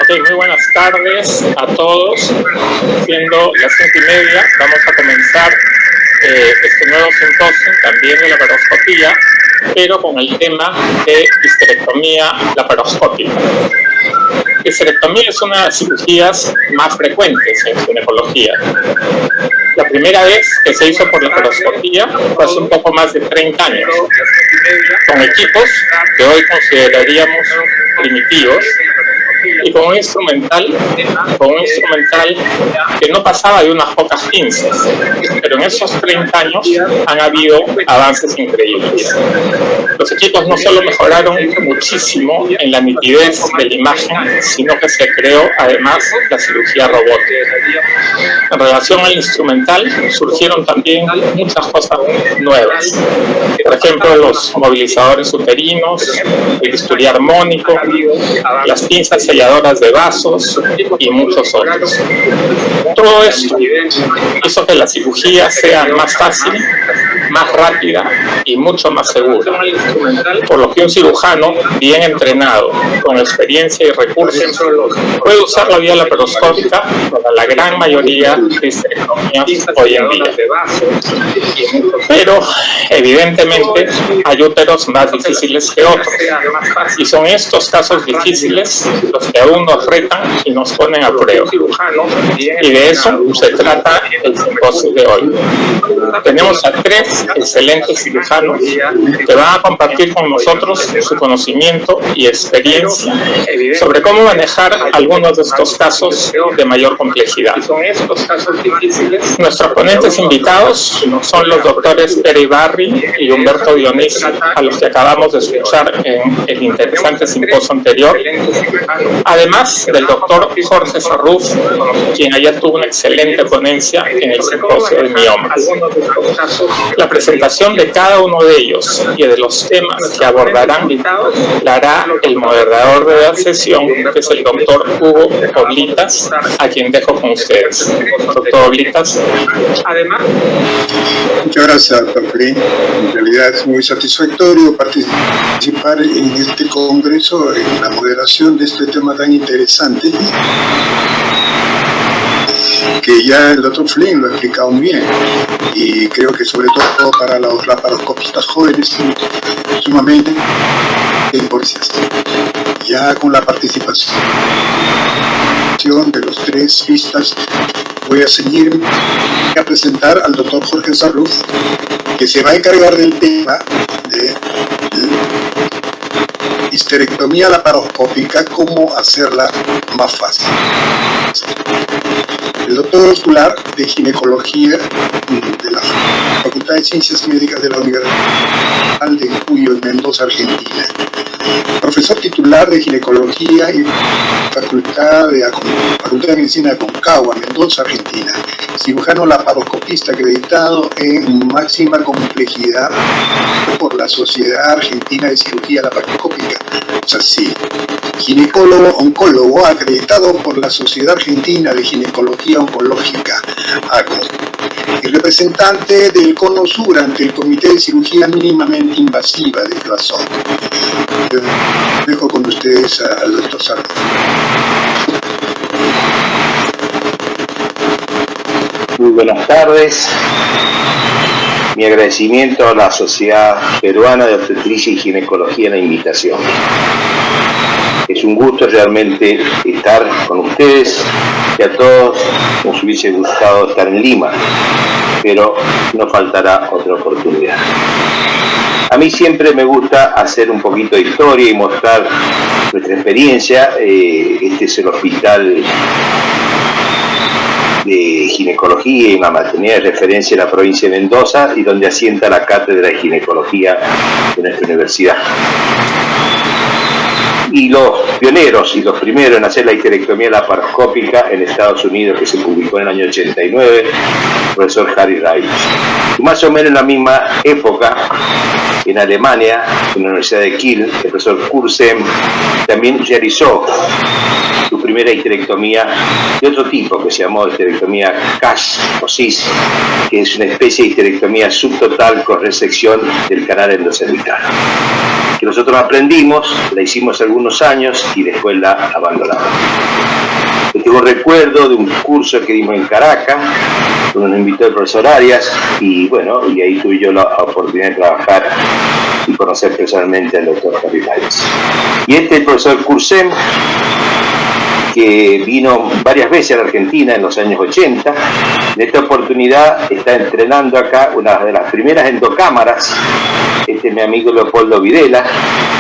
Ok, muy buenas tardes a todos. Siendo las 5:30, vamos a comenzar este nuevo simposio también de laparoscopía, pero con el tema de histerectomía laparoscópica. Histerectomía es una de las cirugías más frecuentes en ginecología. La primera vez que se hizo por laparoscopía fue hace un poco más de 30 años, con equipos que hoy consideraríamos primitivos, y con un instrumental que no pasaba de unas pocas pinzas, pero en esos 30 años han habido avances increíbles. Los equipos no solo mejoraron muchísimo en la nitidez de la imagen, sino que se creó además la cirugía robótica. En relación al instrumental, surgieron también muchas cosas nuevas. Por ejemplo, los movilizadores uterinos, el bisturí armónico, las pinzas selladoras de vasos y muchos otros. Todo esto hizo que la cirugía sea más fácil, más rápida y mucho más segura, por lo que un cirujano bien entrenado, con experiencia y recursos, puede usar la vía laparoscópica para la gran mayoría de histerectomías hoy en día. Pero, evidentemente, hay úteros más difíciles que otros, y son estos casos difíciles los que aún nos retan y nos ponen a prueba. Y de eso se trata el simposio de hoy. Tenemos a 3 excelentes cirujanos que van a compartir con nosotros su conocimiento y experiencia sobre cómo manejar algunos de estos casos de mayor complejidad. Nuestros ponentes invitados son los doctores Pere Ibarri y Humberto Dionisi, a los que acabamos de escuchar en el interesante simposio anterior, además del doctor Jorge Sarruf, quien ayer tuvo una excelente ponencia en el simposio de miomas. La presentación de cada uno de ellos y de los temas que abordarán la hará el moderador de la sesión, que es el doctor Hugo Oblitas, a quien dejo con ustedes. Doctor Oblitas. Muchas gracias, doctor Flynn. En realidad es muy satisfactorio participar en este congreso, en la moderación de este tema tan interesante, que ya el doctor Flynn lo ha explicado muy bien, y creo que sobre todo para los laparoscopistas jóvenes sumamente importante. Ya con la participación de los 3 pistas, voy a seguir a presentar al doctor Jorge Sarruf, que se va a encargar del tema de histerectomía laparoscópica, cómo hacerla más fácil. El doctor titular de ginecología de la Facultad de Ciencias Médicas de la Universidad de Cuyo, en Mendoza, Argentina. Profesor titular de ginecología y Facultad de Medicina de Aconcagua, Mendoza, Argentina. Cirujano laparoscopista acreditado en máxima complejidad por la Sociedad Argentina de Cirugía Laparoscópica, SACI. Ginecólogo oncólogo acreditado por la Sociedad Argentina de Ginecología Oncológica, AGO. Y representante del Cono Sur ante el Comité de Cirugía Mínimamente Invasiva de Corazón. Dejo con ustedes al doctor Sarruf. Muy buenas tardes. Mi agradecimiento a la Sociedad Peruana de Obstetricia y Ginecología en la invitación. Es un gusto realmente estar con ustedes, que a todos nos hubiese gustado estar en Lima, pero no faltará otra oportunidad. A mí siempre me gusta hacer un poquito de historia y mostrar nuestra experiencia. Este es el hospital de ginecología y maternidad de referencia en la provincia de Mendoza, y donde asienta la cátedra de ginecología de nuestra universidad. Y los pioneros y los primeros en hacer la histerectomía laparoscópica en Estados Unidos, que se publicó en el año 89, el profesor Harry Reich. Y más o menos en la misma época, en Alemania, en la Universidad de Kiel, el profesor Kursem también realizó su primera histerectomía de otro tipo, que se llamó histerectomía CAS o CIS, que es una especie de histerectomía subtotal con resección del canal endocervical, que nosotros aprendimos, la hicimos algunos años y después la abandonamos. Este es un recuerdo de un curso que dimos en Caracas, donde nos invitó el profesor Arias, y bueno, y ahí tuve yo la oportunidad de trabajar y conocer personalmente al doctor Javier Arias. Y este es el profesor Cursem, que vino varias veces a la Argentina en los años 80. En esta oportunidad está entrenando acá una de las primeras endocámaras. Este es mi amigo Leopoldo Videla.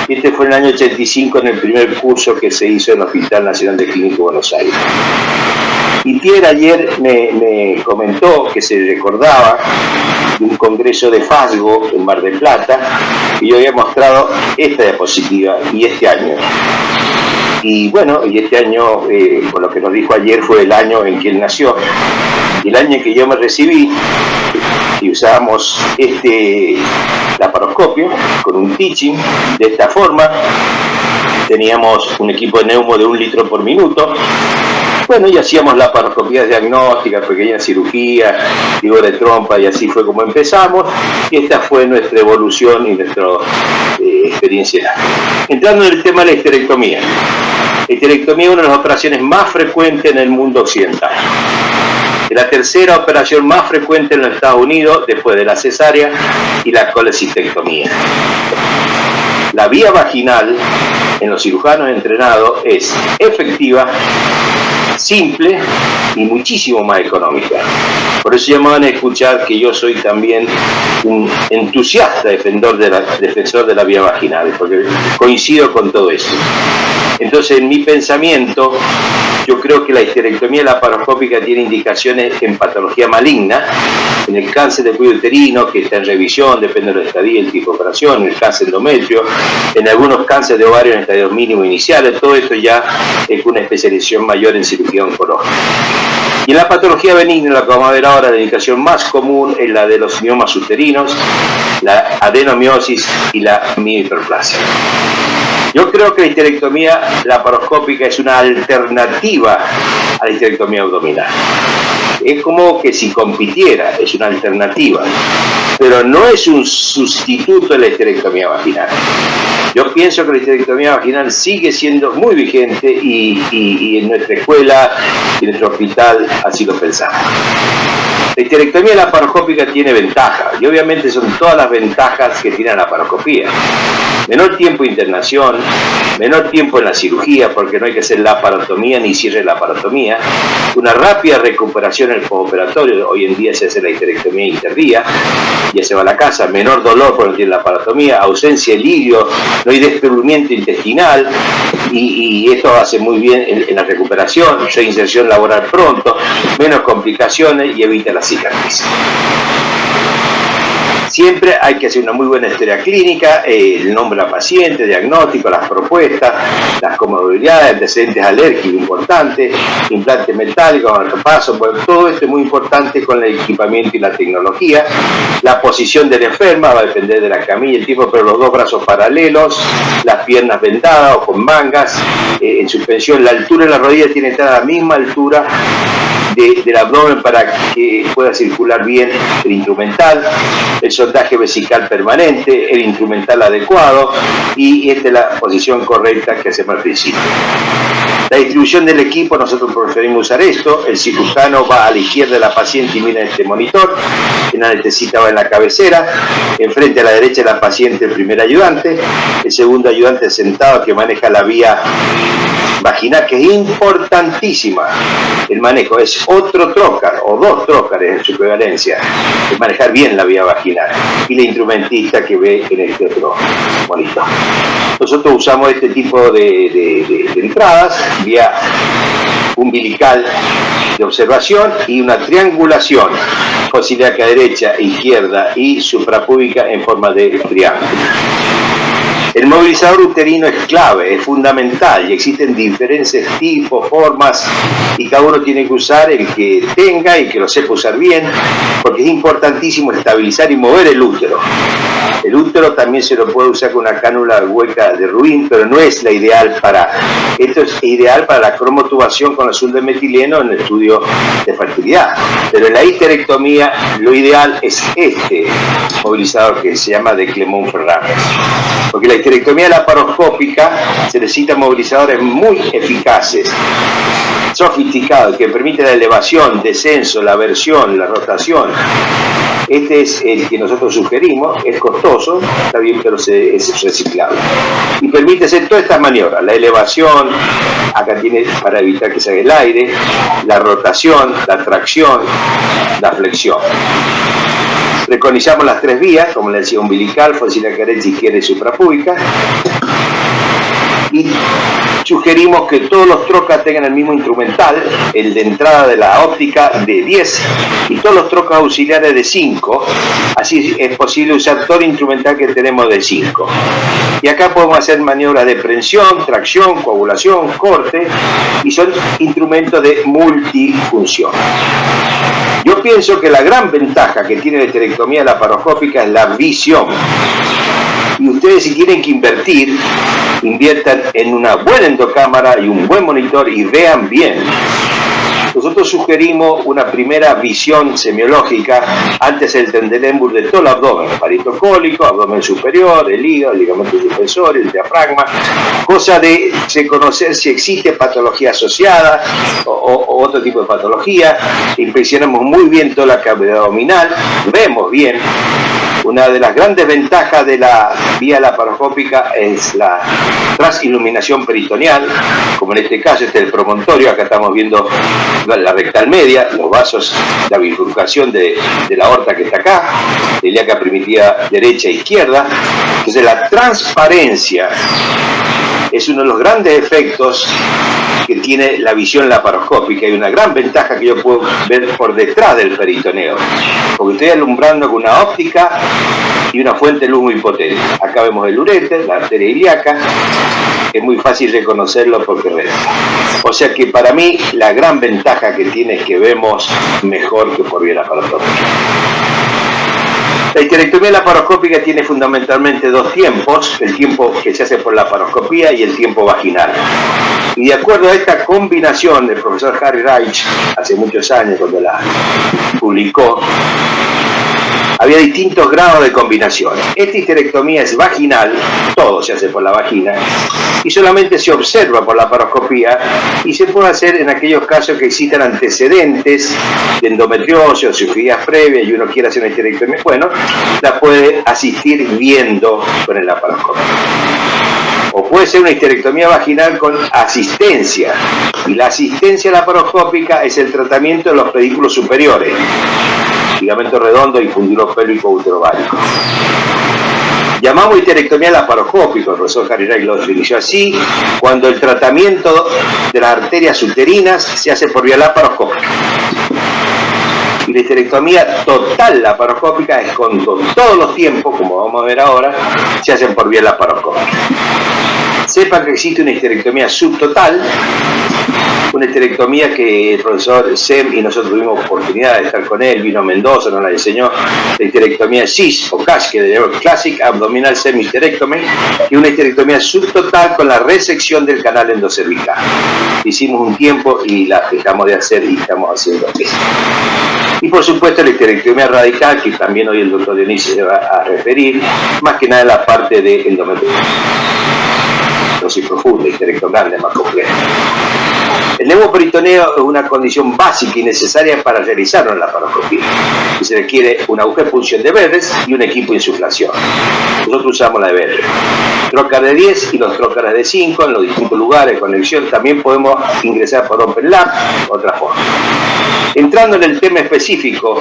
Este fue en el año 85 en el primer curso que se hizo en el Hospital Nacional de Clínica de Buenos Aires. Y Pierre ayer me comentó que se recordaba de un congreso de Fasgo en Mar del Plata, y yo había mostrado esta diapositiva, y este año. Y bueno, y este año, por lo que nos dijo ayer, fue el año en que él nació. Y el año en que yo me recibí, y usábamos laparoscopio con un teaching de esta forma. Teníamos un equipo de neumo de 1 litro por minuto. Bueno, y hacíamos laparoscopías diagnósticas, pequeñas cirugías, digo de trompa, y así fue como empezamos. Y esta fue nuestra evolución y nuestra experiencia. Entrando en el tema de la histerectomía. La histerectomía es una de las operaciones más frecuentes en el mundo occidental. Es la tercera operación más frecuente en los Estados Unidos, después de la cesárea y la colecistectomía. La vía vaginal en los cirujanos entrenados es efectiva, simple y muchísimo más económica. Por eso llamaban a escuchar que yo soy también un entusiasta defensor de la vía vaginal, porque coincido con todo eso. Entonces, en mi pensamiento, yo creo que la histerectomía laparoscópica tiene indicaciones en patología maligna, en el cáncer de cuello uterino, que está en revisión, depende de la estadía y el tipo de operación, en el cáncer endometrio, en algunos cánceres de ovario en estadios mínimos iniciales. Todo esto ya es una especialización mayor en cirugía oncológica. Y en la patología benigna, la que vamos a ver ahora, la indicación más común es la de los miomas uterinos, la adenomiosis y la miohiperplasia. Yo creo que la histerectomía laparoscópica es una alternativa a la histerectomía abdominal. Es como que si compitiera, es una alternativa, pero no es un sustituto de la histerectomía vaginal. Yo pienso que la histerectomía vaginal sigue siendo muy vigente y en nuestra escuela y en nuestro hospital así lo pensamos. La histerectomía laparoscópica tiene ventajas, y obviamente son todas las ventajas que tiene la laparoscopía. Menor tiempo de internación, menor tiempo en la cirugía, porque no hay que hacer laparotomía ni cierre de laparotomía, una rápida recuperación en el postoperatorio. Hoy en día se hace la histerectomía interdía, ya se va a la casa, menor dolor porque no tiene laparotomía, ausencia de lirio, no hay descubrimiento intestinal, y esto hace muy bien en la recuperación, reinserción laboral pronto, menos complicaciones y evita la cicatriz. Siempre hay que hacer una muy buena historia clínica, el nombre del paciente, diagnóstico, las propuestas, las comorbilidades, antecedentes alérgicos importantes, implantes metálicos, marcapasos, bueno, todo esto es muy importante con el equipamiento y la tecnología. La posición de la enferma va a depender de la camilla, el tipo, pero los dos brazos paralelos, las piernas vendadas o con mangas, en suspensión, la altura de la rodilla tiene que estar a la misma altura del abdomen para que pueda circular bien el instrumental, el sondaje vesical permanente, el instrumental adecuado, y esta es la posición correcta que hacemos al principio. La distribución del equipo, nosotros preferimos usar esto. El cirujano va a la izquierda de la paciente y mira este monitor, el anestesista va en la cabecera, enfrente a la derecha de la paciente el primer ayudante, el segundo ayudante sentado que maneja la vía vaginal, que es importantísima. El manejo es otro trócar o dos trócares en su prevalencia, es manejar bien la vía vaginal, y la instrumentista que ve en este otro monitor. Nosotros usamos este tipo de entradas, vía umbilical de observación y una triangulación, posiliaca derecha, izquierda y suprapúbica en forma de triángulo. El movilizador uterino es clave, es fundamental, y existen diferentes tipos, formas, y cada uno tiene que usar el que tenga y que lo sepa usar bien, porque es importantísimo estabilizar y mover el útero. El útero también se lo puede usar con una cánula hueca de Ruin, pero no es la ideal esto es ideal para la cromotubación con azul de metileno en el estudio de fertilidad. Pero en la histerectomía lo ideal es este movilizador que se llama de Clermont-Ferrand. Porque la histerectomía laparoscópica se necesitan movilizadores muy eficaces. sofisticado que permite la elevación, descenso, la versión, la rotación. Este es el que nosotros sugerimos, es costoso, está bien, pero es reciclable. Y permite hacer todas estas maniobras, la elevación, acá tiene para evitar que salga el aire, la rotación, la tracción, la flexión. Preconizamos las 3 vías, como le decía, umbilical, foncina carencia izquierda y suprapúbica. Y sugerimos que todos los trocas tengan el mismo instrumental, el de entrada de la óptica de 10 y todos los trocas auxiliares de 5, así es posible usar todo el instrumental que tenemos de 5. Y acá podemos hacer maniobras de prensión, tracción, coagulación, corte, y son instrumentos de multifunción. Yo pienso que la gran ventaja que tiene la histerectomía laparoscópica es la visión. Y ustedes, si tienen que invertir, inviertan en una buena endocámara y un buen monitor y vean bien. Nosotros sugerimos una primera visión semiológica antes del Trendelenburg de todo el abdomen, parito cólico, abdomen superior, el hígado, el ligamento suspensorio, el diafragma, cosa de reconocer si existe patología asociada o otro tipo de patología. Inspeccionamos muy bien toda la cavidad abdominal, vemos bien. Una de las grandes ventajas de la vía laparoscópica es la transiluminación peritoneal, como en este caso este es el promontorio, acá estamos viendo la rectal media, los vasos, la bifurcación de la aorta que está acá, la ilíaca primitiva derecha e izquierda. Entonces la transparencia es uno de los grandes efectos que tiene la visión laparoscópica y una gran ventaja que yo puedo ver por detrás del peritoneo, porque estoy alumbrando con una óptica y una fuente de luz muy potente. Acá vemos el uréter, la arteria ilíaca, es muy fácil reconocerlo porque resta. O sea que para mí la gran ventaja que tiene es que vemos mejor que por vía laparoscópica. La histerectomía laparoscópica tiene fundamentalmente 2 tiempos, el tiempo que se hace por laparoscopía y el tiempo vaginal. Y de acuerdo a esta combinación del profesor Harry Reich, hace muchos años cuando la publicó, había distintos grados de combinación. Esta histerectomía es vaginal, todo se hace por la vagina, y solamente se observa por la laparoscopía, y se puede hacer en aquellos casos que existan antecedentes de endometriosis o cirugías previas y uno quiere hacer una histerectomía, bueno, la puede asistir viendo con el laparoscopio. O puede ser una histerectomía vaginal con asistencia, y la asistencia laparoscópica es el tratamiento de los pedículos superiores, ligamento redondo y fundilo pélvico uterovárico. Llamamos histerectomía laparoscópica, el profesor Harry Reich lo definió así, cuando el tratamiento de las arterias uterinas se hace por vía laparoscópica. Y la histerectomía total laparoscópica es cuando todos los tiempos, como vamos a ver ahora, se hacen por vía laparoscópica. Sepan que existe una histerectomía subtotal, una histerectomía que el profesor Sem y nosotros tuvimos oportunidad de estar con él, vino a Mendoza, nos la enseñó, la histerectomía CIS o CAS, que es Classic Abdominal Semi-Hysterectomy, y una histerectomía subtotal con la resección del canal endocervical. Hicimos un tiempo y la dejamos de hacer y estamos haciendo esto. Y por supuesto la histerectomía radical, que también hoy el doctor Dionisio se va a referir, más que nada la parte de endometriosis profunda, histerectomía grande, más compleja. El neumoperitoneo es una condición básica y necesaria para realizar una laparoscopía. Y se requiere una aguja de punción de Verres y un equipo de insuflación. Nosotros usamos la de Verres. Trocar de 10 y los trócares de 5 en los distintos lugares de conexión. También podemos ingresar por OpenLab, otra forma. Entrando en el tema específico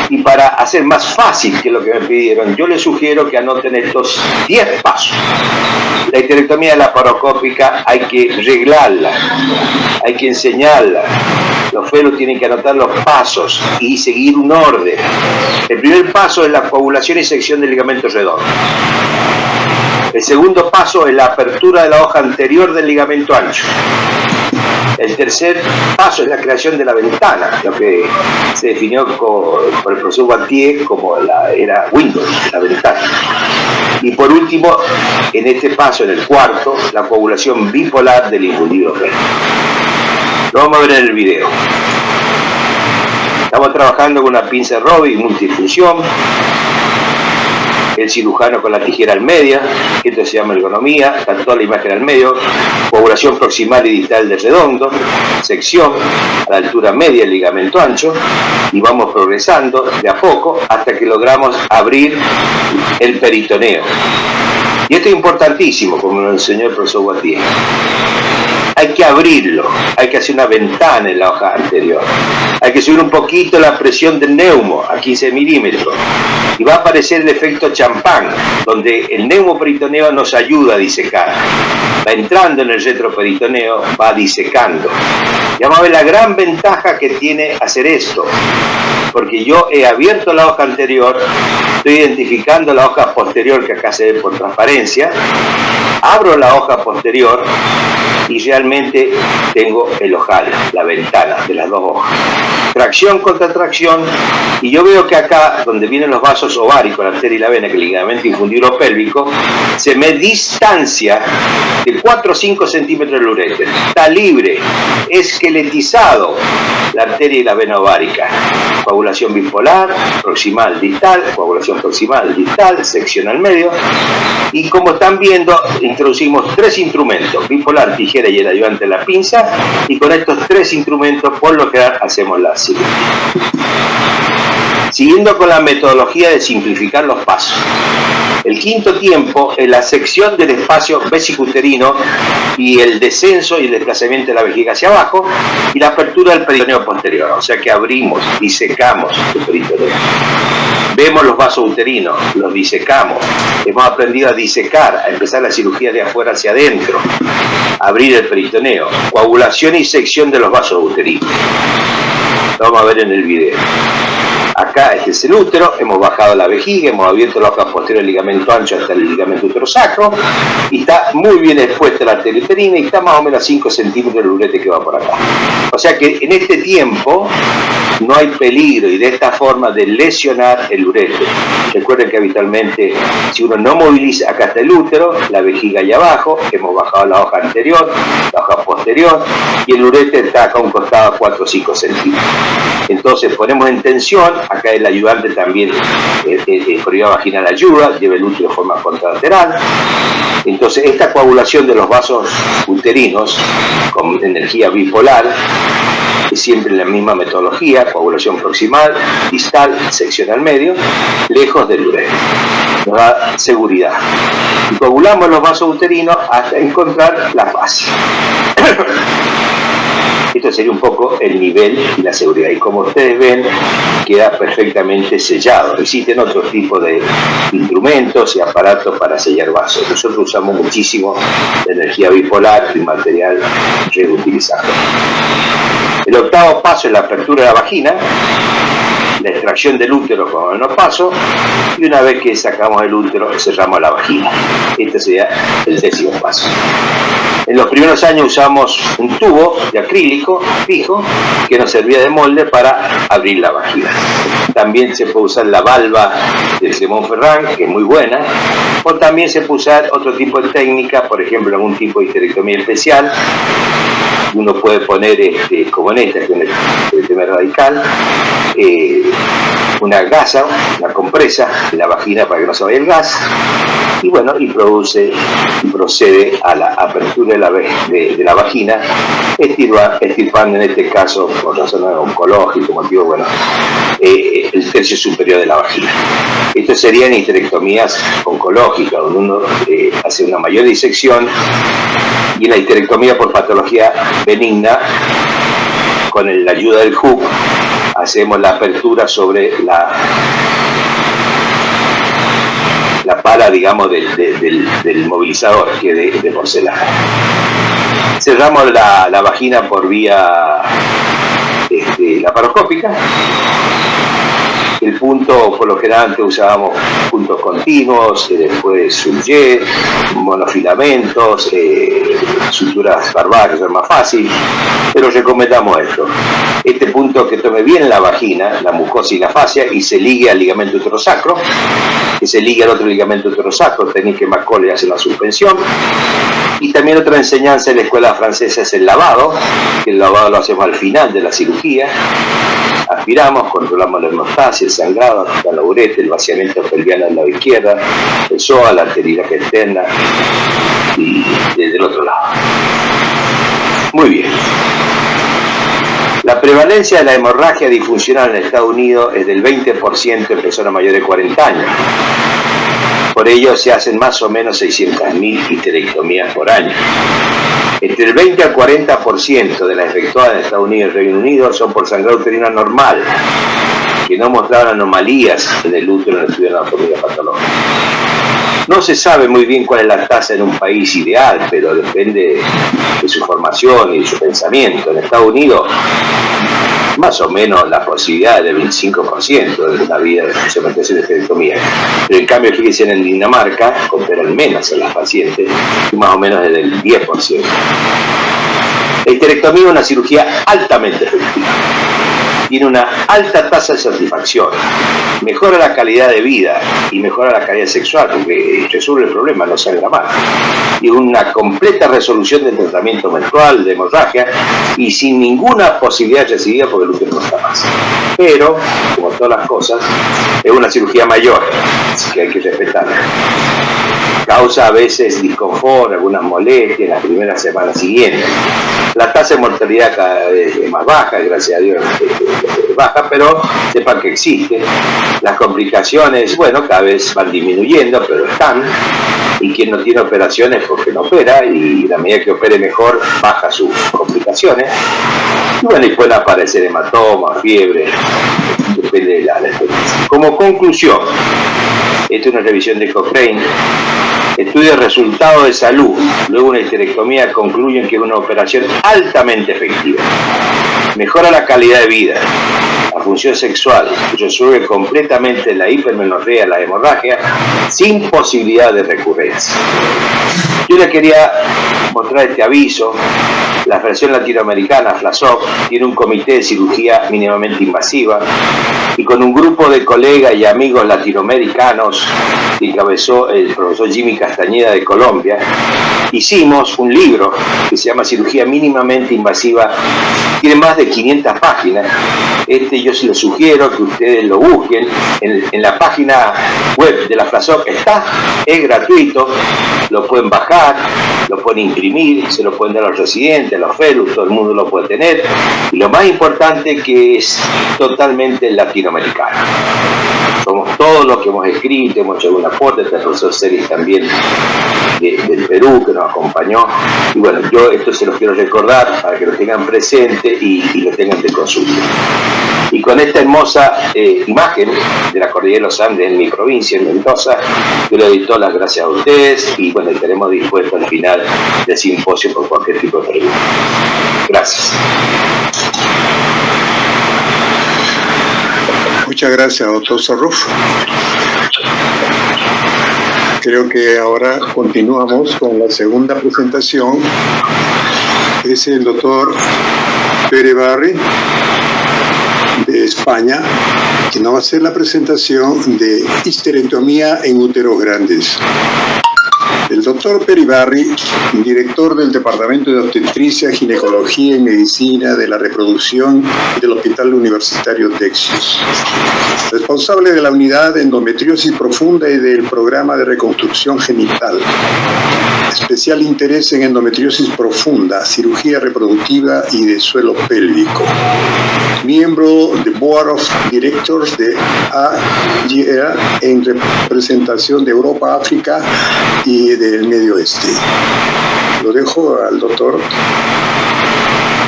y para hacer más fácil que lo que me pidieron, yo les sugiero que anoten estos 10 pasos. La histerectomía laparoscópica hay que reglarla, hay que enseñarla. Los felos tienen que anotar los pasos y seguir un orden. El primer paso es la coagulación y sección del ligamento redondo. El segundo paso es la apertura de la hoja anterior del ligamento ancho. El tercer paso es la creación de la ventana, lo que se definió por el profesor Wattier como era Windows, la ventana. Y por último, en este paso, en el cuarto, la coagulación bipolar del infundido renal. Lo vamos a ver en el video. Estamos trabajando con una pinza Robbie multifunción. El cirujano con la tijera al medio, esto se llama ergonomía, está toda la imagen al medio. coagulación proximal y distal del redondo, sección a la altura media del ligamento ancho, y vamos progresando de a poco hasta que logramos abrir el peritoneo. Y esto es importantísimo, como lo enseñó el profesor Guatier. Hay que abrirlo, hay que hacer una ventana en la hoja anterior, hay que subir un poquito la presión del neumo a 15 milímetros y va a aparecer el efecto champán, donde el neumoperitoneo nos ayuda a disecar, va entrando en el retroperitoneo, va disecando. Ya vamos a ver la gran ventaja que tiene hacer esto, porque yo he abierto la hoja anterior, estoy identificando la hoja posterior que acá se ve por transparencia, abro la hoja posterior y realmente tengo el ojal, la ventana de las dos hojas. Tracción contra tracción, y yo veo que acá, donde vienen los vasos ováricos, la arteria y la vena, que es el ligamento infundido pélvico, se me distancia de 4 o 5 centímetros del uréter. Está libre, esqueletizado la arteria y la vena ovárica. Coagulación bipolar, proximal, distal, coagulación proximal, distal, sección al medio. Y como están viendo, introducimos 3 instrumentos, bipolar, tijera y el ayudante de la pinza, y con estos 3 instrumentos, por lo general, hacemos la cirugía. Siguiendo con la metodología de simplificar los pasos. El quinto tiempo es la sección del espacio vesicuterino y el descenso y el desplazamiento de la vejiga hacia abajo y la apertura del peritoneo posterior, o sea que abrimos, disecamos el peritoneo. Vemos los vasos uterinos, los disecamos, hemos aprendido a disecar, a empezar la cirugía de afuera hacia adentro, abrir el peritoneo, coagulación y sección de los vasos uterinos. Lo vamos a ver en el video. Acá este es el útero, hemos bajado la vejiga, hemos abierto la hoja posterior del ligamento ancho hasta el ligamento uterosacro y está muy bien expuesta la arteria uterina y está más o menos a 5 centímetros del ureter que va por acá. O sea que en este tiempo no hay peligro y de esta forma de lesionar el ureter. Recuerden que habitualmente si uno no moviliza, acá está el útero, la vejiga allá abajo, hemos bajado la hoja anterior, la hoja posterior y el ureter está acá a un costado a 4 o 5 centímetros. Entonces ponemos en tensión, acá el ayudante también, por vía vaginal ayuda, lleva el útero de forma contralateral. Entonces esta coagulación de los vasos uterinos con energía bipolar es siempre la misma metodología, coagulación proximal, distal, sección al medio, lejos del ureter. Nos da seguridad. Y coagulamos los vasos uterinos hasta encontrar la fase. Esto sería un poco el nivel y la seguridad. Y como ustedes ven, queda perfectamente sellado. Existen otros tipos de instrumentos y aparatos para sellar vasos. Nosotros usamos muchísimo la energía bipolar y material reutilizado. El octavo paso es la apertura de la vagina, la extracción del útero con el noveno paso, y una vez que sacamos el útero, cerramos la vagina. Este sería el 10º paso. En los primeros años usamos un tubo de acrílico fijo que nos servía de molde para abrir la vagina. También se puede usar la valva del Simón Ferrán, que es muy buena, o también se puede usar otro tipo de técnica, por ejemplo, algún tipo de histerectomía especial. Uno puede poner, como en esta, que es el tema radical, una gasa, una compresa en la vagina para que no se vaya el gas, y bueno, y procede a la apertura de la vagina, extirpando en este caso, por razones oncológicas, motivo, bueno, el tercio superior de la vagina. Estas serían histerectomías oncológicas, donde uno hace una mayor disección, y la histerectomía por patología benigna, con la ayuda del hook, hacemos la apertura sobre la pala, digamos, del movilizador, que es de porcelana. Cerramos la vagina por vía laparoscópica. El punto, por lo general antes usábamos puntos continuos, después surjet, monofilamentos, suturas barbarias, es más fácil, pero recomendamos esto. Este punto que tome bien la vagina, la mucosa y la fascia, y se ligue al ligamento uterosacro, que se ligue al otro ligamento uterosacro, técnica que Macaulay hace una suspensión. Y también otra enseñanza en la escuela francesa es el lavado, que el lavado lo hacemos al final de la cirugía. Aspiramos, controlamos la hemostasia, el sangrado, la ureter, el vaciamiento pelviano del lado izquierdo, el psoas, la arteria externa y desde el otro lado. Muy bien. La prevalencia de la hemorragia disfuncional en Estados Unidos es del 20% en personas mayores de 40 años. Por ello se hacen más o menos 600.000 histerectomías por año. Entre el 20 al 40% de las efectuadas en Estados Unidos y Reino Unido son por sangrado uterino anormal, que no mostraban anomalías en el útero en el estudio de anatomía patológica. No se sabe muy bien cuál es la tasa en un país ideal, pero depende de su formación y de su pensamiento. En Estados Unidos, más o menos la posibilidad del 25% de una vida de someterse a histerectomía. Pero en cambio, fíjense, en Dinamarca operan menos en las pacientes, y más o menos desde el 10%. La histerectomía es una cirugía altamente efectiva. Tiene una alta tasa de satisfacción, mejora la calidad de vida y mejora la calidad sexual, porque resuelve el problema, no sangra más. Y una completa resolución del tratamiento menstrual, de hemorragia, y sin ninguna posibilidad de recidiva porque el útero no está más. Pero, como todas las cosas, es una cirugía mayor, así que hay que respetarla. Causa a veces disconfort, algunas molestias en las primeras semanas siguientes. La tasa de mortalidad cada vez es más baja, gracias a Dios baja, pero sepan que existe. Las complicaciones, bueno, cada vez van disminuyendo, pero están. Y quien no tiene operaciones porque no opera, y a medida que opere mejor, baja sus complicaciones. Y bueno, y pueden aparecer hematomas, fiebre, depende de la experiencia. Como conclusión, esta es una revisión de Cochrane. Estudios de resultados de salud, luego una histerectomía, concluyen que es una operación altamente efectiva. Mejora la calidad de vida, la función sexual, resuelve completamente la hipermenorrea, la hemorragia, sin posibilidad de recurrencia. Yo les quería mostrar este aviso. La Federación Latinoamericana, FLASOC, tiene un comité de cirugía mínimamente invasiva, y con un grupo de colegas y amigos latinoamericanos que encabezó el profesor Jimmy Castañeda de Colombia, hicimos un libro que se llama Cirugía Mínimamente Invasiva. Tiene más de 500 páginas. Yo sí les sugiero que ustedes lo busquen en la página web de la FLASOC. Es gratuito, lo pueden bajar, lo pueden imprimir, se lo pueden dar a los residentes, a los fellows, todo el mundo lo puede tener. Y lo más importante, que es totalmente latinoamericano. Somos todos los que hemos escrito, hemos hecho algún aporte. Está el profesor Celis también del Perú, que nos acompañó. Y bueno, yo esto se los quiero recordar para que lo tengan presente y lo tengan de consulta. Y con esta hermosa imagen de la Cordillera de los Andes en mi provincia, en Mendoza, yo le doy todas las gracias a ustedes, y bueno, estaremos dispuestos al final del simposio por cualquier tipo de pregunta. Gracias. Muchas gracias, doctor Sarruf. Creo que ahora continuamos con la segunda presentación. Es el doctor Pere Barry, de España, que nos va a hacer la presentación de histerectomía en úteros grandes. El doctor Pere Barry, director del Departamento de Obstetricia, Ginecología y Medicina de la Reproducción del Hospital Universitario Texas. Responsable de la unidad de endometriosis profunda y del programa de reconstrucción genital. Especial interés en endometriosis profunda, cirugía reproductiva y de suelo pélvico. Miembro del Board of Directors de AGEA en representación de Europa, África y del Medio Oeste. Lo dejo al doctor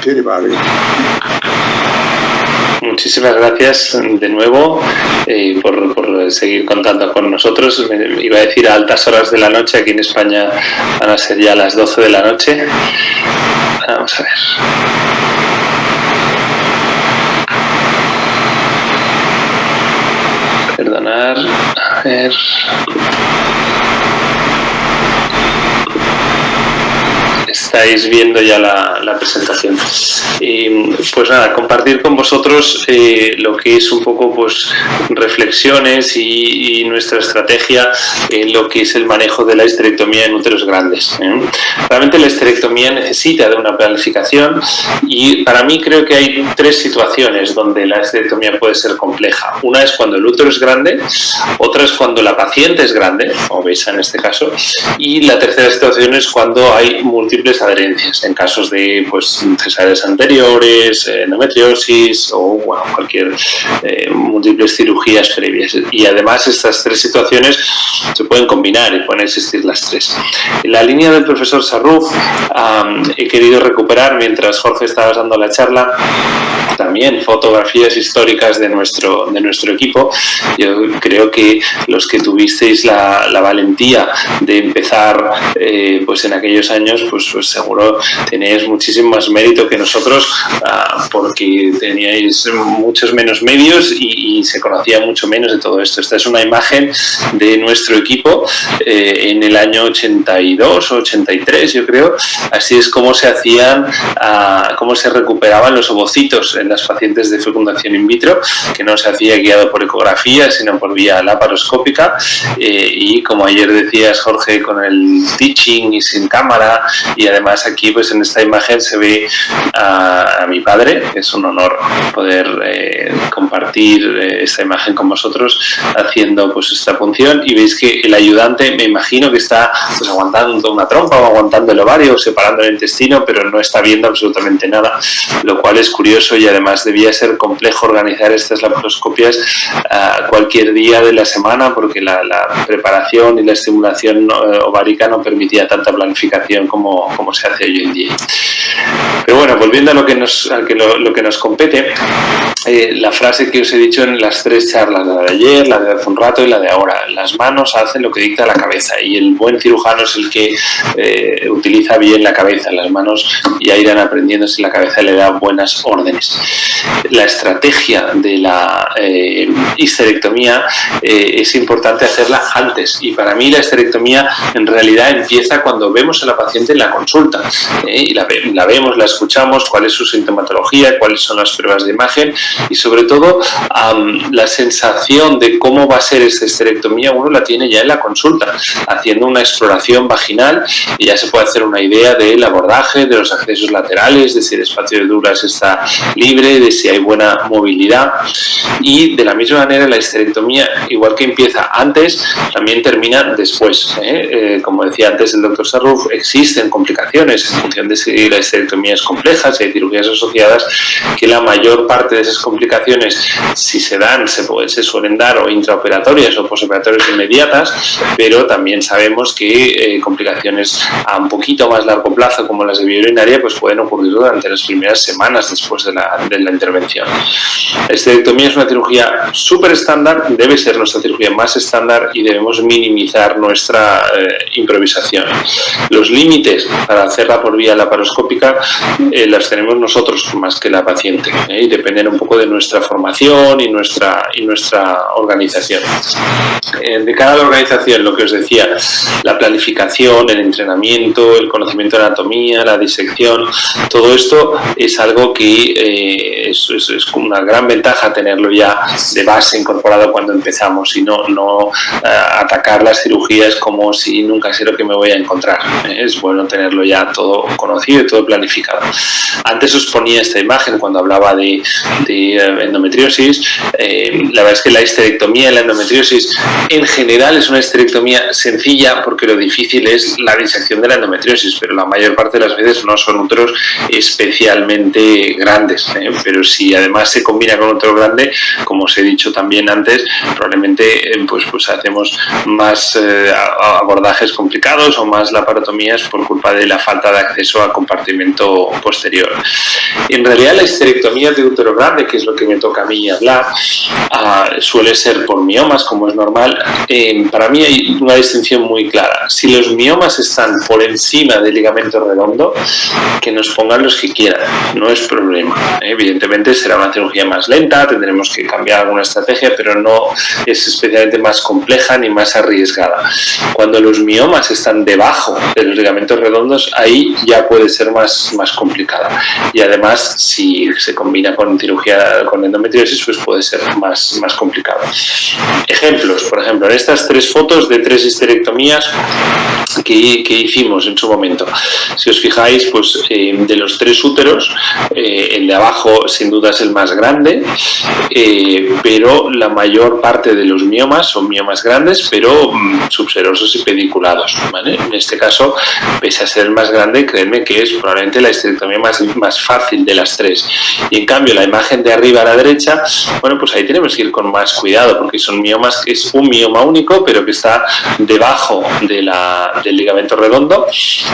Pere Barry. Muchísimas gracias de nuevo por seguir contando con nosotros. Me iba a decir a altas horas de la noche, aquí en España van a ser ya las 12 de la noche. Vamos a ver. Perdonar, a ver. Estáis viendo ya la presentación. Y pues nada, compartir con vosotros lo que es un poco pues reflexiones y nuestra estrategia en lo que es el manejo de la histerectomía en úteros grandes. Realmente la histerectomía necesita de una planificación y para mí creo que hay tres situaciones donde la histerectomía puede ser compleja. Una es cuando el útero es grande, otra es cuando la paciente es grande, obesa en este caso, y la tercera situación es cuando hay múltiples adherencias, en casos de pues, cesáreas anteriores, endometriosis o bueno, cualquier múltiples cirugías previas. Y además estas tres situaciones se pueden combinar y pueden existir las tres. En la línea del profesor Sarruf he querido recuperar, mientras Jorge estaba dando la charla, también fotografías históricas de nuestro equipo. Yo creo que los que tuvisteis la valentía de empezar pues en aquellos años, pues seguro teníais muchísimo más mérito que nosotros, porque teníais muchos menos medios y se conocía mucho menos de todo esto. Esta es una imagen de nuestro equipo en el año 82 o 83, yo creo. Así es como se hacían, cómo se recuperaban los ovocitos en las pacientes de fecundación in vitro, que no se hacía guiado por ecografía, sino por vía laparoscópica. Y como ayer decías, Jorge, con el teaching y sin cámara, y además aquí pues en esta imagen se ve a mi padre. Es un honor poder compartir esta imagen con vosotros haciendo pues esta punción, y veis que el ayudante, me imagino que está pues aguantando una trompa o aguantando el ovario o separando el intestino, pero no está viendo absolutamente nada, lo cual es curioso, y además debía ser complejo organizar estas laparoscopias cualquier día de la semana, porque la preparación y la estimulación ovárica no permitía tanta planificación como se hace hoy en día. Pero bueno, volviendo a lo que nos compete, la frase que os he dicho en las tres charlas, la de ayer, la de hace un rato y la de ahora: las manos hacen lo que dicta la cabeza, y el buen cirujano es el que utiliza bien la cabeza. Las manos ya irán aprendiendo si la cabeza le da buenas órdenes. La estrategia de la histerectomía es importante hacerla antes, y para mí la histerectomía en realidad empieza cuando vemos a la paciente en la consulta, y la vemos, la escuchamos, cuál es su sintomatología, cuáles son las pruebas de imagen, y sobre todo la sensación de cómo va a ser esta histerectomía uno la tiene ya en la consulta, haciendo una exploración vaginal, y ya se puede hacer una idea del abordaje, de los accesos laterales, de si el espacio de duras está libre, de si hay buena movilidad. Y de la misma manera la histerectomía, igual que empieza antes, también termina después. Como decía antes el doctor Sarruf, existen complicaciones en función de si la histerectomía es compleja, si hay cirugías asociadas, que la mayor parte de esas complicaciones, si se dan, se suelen dar o intraoperatorias o posoperatorias inmediatas, pero también sabemos que complicaciones a un poquito más largo plazo, como las de vía urinaria, pues pueden ocurrir durante las primeras semanas después de la intervención. La histerectomía es una cirugía súper estándar, debe ser nuestra cirugía más estándar, y debemos minimizar nuestra improvisación. Los límites para hacerla por vía laparoscópica las tenemos nosotros más que la paciente, y dependen un poco de nuestra formación y nuestra organización. De cara a la organización, lo que os decía, la planificación, el entrenamiento, el conocimiento de anatomía, la disección, todo esto es algo que es una gran ventaja tenerlo ya de base incorporado cuando empezamos, y no atacar las cirugías como si nunca sé lo que me voy a encontrar. Es bueno tenerlo ya todo conocido y todo planificado. Antes os ponía esta imagen cuando hablaba de endometriosis. La verdad es que la histerectomía y la endometriosis en general es una histerectomía sencilla, porque lo difícil es la disección de la endometriosis, pero la mayor parte de las veces no son úteros especialmente grandes, pero si además se combina con útero grande, como os he dicho también antes, probablemente pues hacemos más abordajes complicados o más laparotomías por culpa de la falta de acceso al compartimento posterior. En realidad la histerectomía de útero grande, que es lo que me toca a mí hablar, suele ser por miomas, como es normal. Para mí hay una distinción muy clara. Si los miomas están por encima del ligamento redondo, que nos pongan los que quieran, no es problema. Evidentemente será una cirugía más lenta, tendremos que cambiar alguna estrategia, pero no es especialmente más compleja ni más arriesgada. Cuando los miomas están debajo de los ligamentos redondos, ahí ya puede ser más complicada. Y además además si se combina con cirugía con endometriosis pues puede ser más complicado. Ejemplos, por ejemplo, en estas 3 fotos de 3 histerectomías que hicimos en su momento. Si os fijáis, pues de los 3 úteros, el de abajo sin duda es el más grande, pero la mayor parte de los miomas son miomas grandes, pero subserosos y pediculados, ¿vale? En este caso, pese a ser el más grande, créanme que es probablemente la histerectomía más fácil de las 3. Y en cambio, la imagen de arriba a la derecha, bueno, pues ahí tenemos que ir con más cuidado, porque son miomas que es un mioma único, pero que está debajo del ligamento redondo,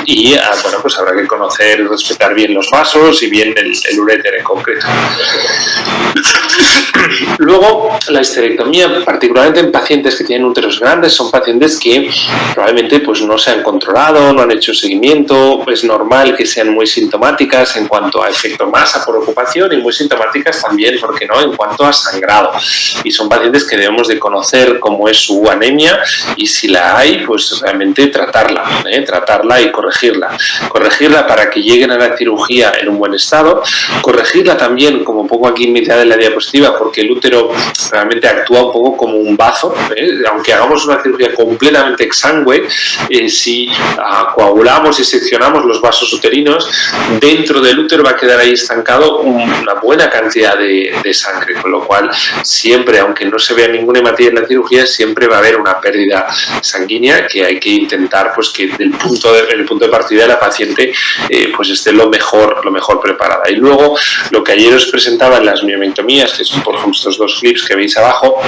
y bueno, pues habrá que conocer y respetar bien los vasos y bien el uréter en concreto. Luego, la histerectomía, particularmente en pacientes que tienen úteros grandes, son pacientes que probablemente pues no se han controlado, no han hecho seguimiento. Es normal que sean muy sintomáticas en cuanto a efecto masa por ocupación y muy sintomáticas también, ¿por qué no?, en cuanto a sangrado. Y son pacientes que debemos de conocer cómo es su anemia y si la hay, pues realmente tratarla y corregirla. Corregirla para que lleguen a la cirugía en un buen estado. Corregirla también, como pongo aquí en mitad de la diapositiva, porque el útero realmente actúa un poco como un bazo, aunque hagamos una cirugía completamente exangüe, si coagulamos y seccionamos los vasos uterinos, dentro del útero va a quedar ahí estancado una buena cantidad de sangre, con lo cual siempre, aunque no se vea ninguna hematía en la cirugía, siempre va a haber una pérdida sanguínea que hay que intentar pues que el punto de partida de la paciente pues esté lo mejor preparada. Y luego lo que ayer os presentaba en las miomectomías, que son por ejemplo estos 2 clips que veis abajo,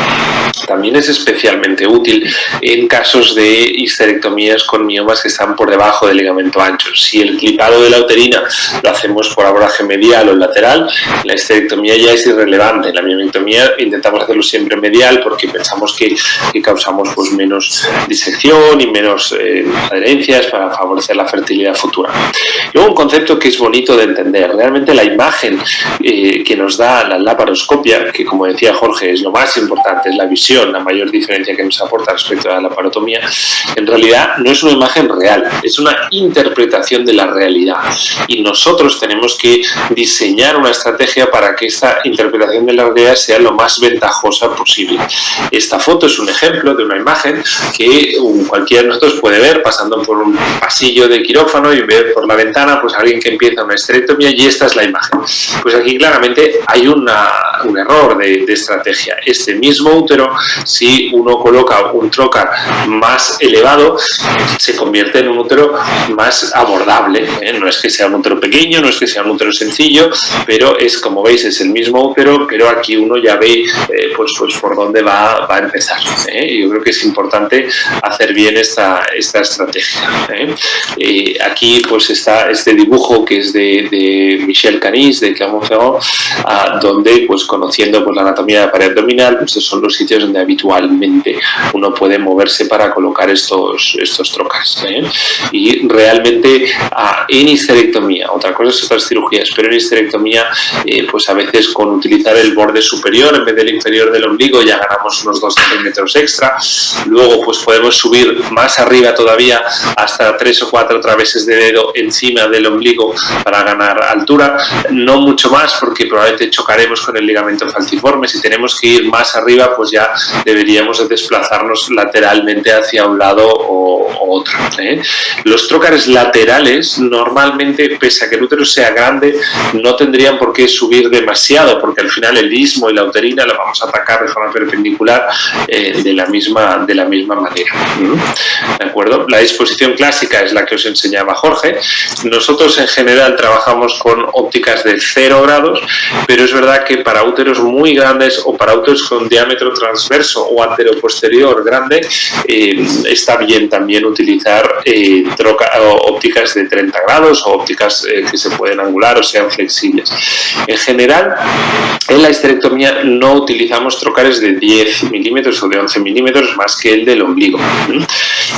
también es especialmente útil en casos de histerectomías con miomas que están por debajo del ligamento ancho. Si el clipado de la uterina lo hacemos por abordaje medial o lateral, la histerectomía ya es irrelevante. En la miomectomía intentamos hacerlo siempre medial porque pensamos que causamos pues menos disección y menos adherencias para favorecer la fertilidad futura. Luego un concepto que es bonito de entender, realmente la imagen que nos da la laparoscopia, que como decía Jorge es lo más importante, es la visión, la mayor diferencia que nos aporta respecto a la laparotomía, en realidad no es una imagen real, es una interpretación de la realidad, y nosotros tenemos que diseñar una estrategia para que esta interpretación de la realidad sea lo más ventajosa posible. Esta foto es un ejemplo de una imagen que cualquiera de nosotros puede ver pasando por un pasillo de quirófano y ver por la ventana pues alguien que empieza una histerectomía, y esta es la imagen. Pues aquí claramente hay un error de estrategia. Este mismo útero, si uno coloca un trocar más elevado, se convierte en un útero más abordable. No es que sea un útero pequeño, no es que sea un útero sencillo, pero es, como veis, es el mismo útero, pero aquí uno ya ve pues por dónde va a empezar. Yo creo que es importante hacer bien esta estrategia. Aquí pues está este dibujo que es de Michel Canis, de Clermont-Ferrand, donde pues conociendo pues la anatomía de la pared abdominal, pues estos son los sitios donde habitualmente uno puede moverse para colocar estos trocas. Y realmente en histerectomía, otra cosa es otras cirugías, pero en histerectomía pues a veces con utilizar el borde superior en vez del inferior del ombligo ya ganamos unos 2 centímetros extra. Luego pues podemos subir más arriba todavía hasta 3 o 4 traveses de dedo encima del ombligo para ganar altura, no mucho más porque probablemente chocaremos con el ligamento falciforme. Si tenemos que ir más arriba pues ya deberíamos de desplazarnos lateralmente hacia un lado o otro. Los trócares laterales normalmente, pese a que el útero sea grande, no tendrían por qué subir demasiado, porque al final el istmo y la uterina la vamos a atacar de forma perpendicular de la misma manera. ¿De acuerdo? La disposición clásica es la que os enseñaba Jorge. Nosotros en general trabajamos con ópticas de 0 grados, pero es verdad que para úteros muy grandes o para úteros con diámetro transverso o anteroposterior grande está bien también utilizar ópticas de 30 grados o ópticas que se pueden angular o sean flexibles. En general, en la histerectomía no utilizamos trocares de 10 milímetros o de 11 milímetros más que el del ombligo.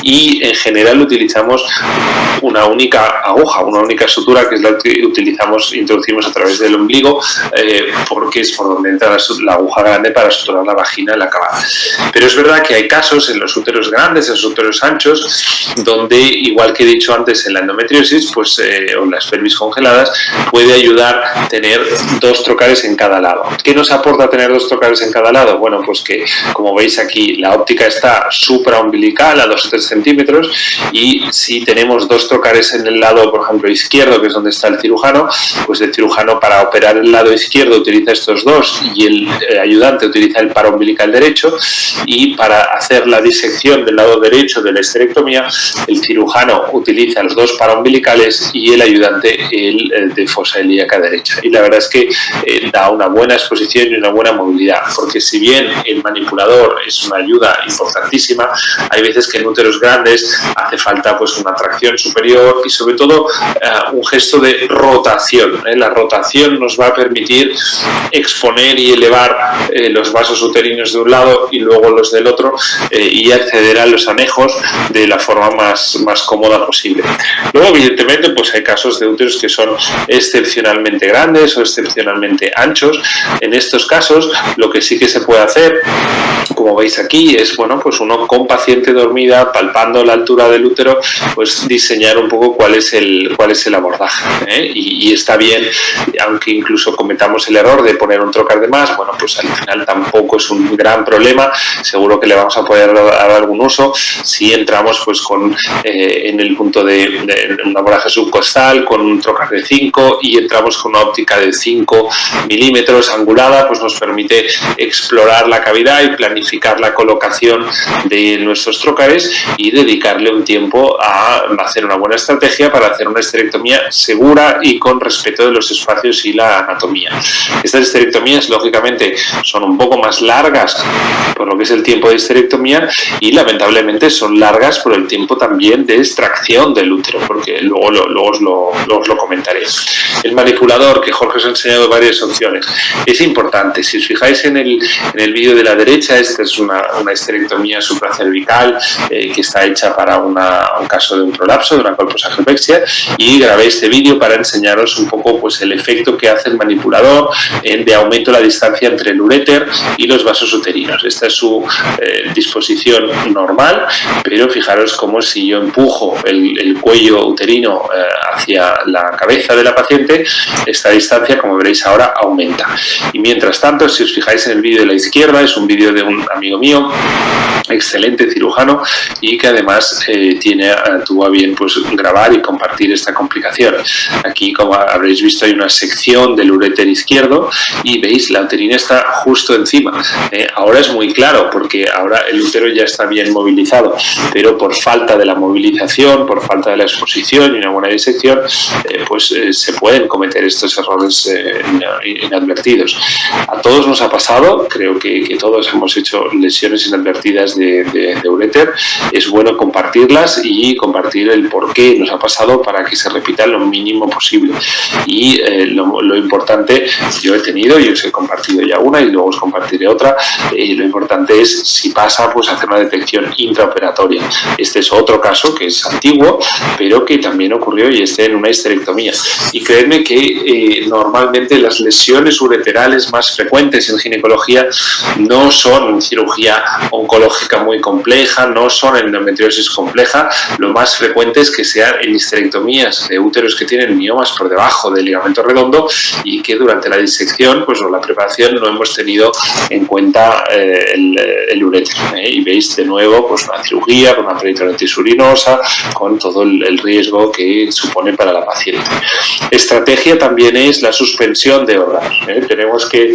Y en general utilizamos una única aguja, una única sutura, que es la que introducimos a través del ombligo, porque es por donde entra la aguja grande para suturar la vagina en la acabada. Pero es verdad que hay casos en los úteros grandes, en los úteros anchos, donde, igual que he dicho antes en la endometriosis, pues, o en las pelvis congeladas, puede ayudar tener 2 trocars en cada lado. ¿Qué nos aporta tener 2 trocars en cada lado? Bueno, pues que, como veis aquí, la óptica está supraumbilical a 2 o 3 centímetros, y si tenemos 2 trocars en el lado, por ejemplo, izquierdo, que es donde está el cirujano, pues el cirujano, para operar el lado izquierdo, utiliza estos 2 y el ayudante utiliza el paraumbilical derecho, y para hacer la disección del lado derecho de la esterectomía, el cirujano utiliza los 2 paraumbilicales y el ayudante el de fosa ilíaca derecha. Y la verdad es que da una buena exposición y una buena movilidad, porque si bien el manipulador es una ayuda importantísima, hay veces que en úteros grandes hace falta pues una tracción superior y sobre todo un gesto de rotación. La rotación nos va a permitir exponer y elevar los vasos uterinos de un lado y luego los del otro, y acceder a los anejos de la forma más cómoda posible. Luego, evidentemente, pues hay casos de úteros que son excepcionalmente grandes o excepcionalmente anchos. En estos casos, lo que sí que se puede hacer, como veis aquí, es, bueno, pues uno con paciente dormida, palpando la altura del útero, pues diseñar un poco cuál es el abordaje, y está bien, aunque incluso cometamos el error de poner un trocar de más, bueno, pues al final tampoco es un gran problema. Seguro que le vamos a poder dar algún uso si entramos pues en el punto de un abordaje subcostal con un trocar de 5 y entramos con una óptica de 5 milímetros angulada, pues nos permite explorar la cavidad y planificar la colocación de nuestros trocares y dedicarle un tiempo a hacer una buena estrategia para hacer una esterectomía segura y con respeto de los espacios y la anatomía. Estas esterectomías, lógicamente, son un poco más largas por lo que es el tiempo de esterectomía, y lamentablemente son largas por el tiempo también de extracción del útero, porque luego os lo comentaré. El manipulador, que Jorge os ha enseñado varias opciones, es importante. Si os fijáis en el vídeo de la derecha, esta es una esterectomía supracervical que está hecha para un caso de un prolapso, de una colposagrapexia, y grabé este vídeo para enseñaros un poco pues el efecto que hace el manipulador de aumento de la distancia entre el uréter y los vasos uterinos. Esta es su disposición normal, pero fijaros como si yo empujo el cuello uterino hacia la cabeza de la paciente, esta distancia, como veréis ahora, aumenta. Y mientras tanto, si os fijáis en el vídeo de la izquierda, es un vídeo de un amigo mío, excelente cirujano, y que además tuvo a bien pues grabar y compartir esta complicación. Aquí, como habréis visto, hay una sección del uréter izquierdo y veis, la uterina está justo encima. Ahora es muy claro porque ahora el útero ya está bien movilizado, pero por falta de la movilización, por falta de la exposición y una buena disección, se pueden cometer estos errores inadvertidos. A todos nos ha pasado, creo que todos hemos hecho lesiones inadvertidas de uréter. Es bueno compartirlas y compartir el por qué nos ha pasado para que se repita lo mínimo posible. Y lo importante, yo he tenido y os he compartido ya una y luego os compartiré otra. Lo importante es, si pasa, pues hacer una detección intraoperatoria. Este es otro caso que es antiguo, pero que también ocurrió y en una histerectomía. Y creedme que normalmente las lesiones ureterales más frecuentes en ginecología no son cirugía oncológica muy compleja, no son endometriosis compleja. Lo más frecuente es que sean en histerectomías de úteros que tienen miomas por debajo del ligamento redondo y que durante la disección o la preparación no hemos tenido en cuenta el uréter. Y veis de nuevo pues una cirugía con una peritonitis urinosa, con todo el riesgo que supone para la paciente. Estrategia también es la suspensión de órganos. Tenemos que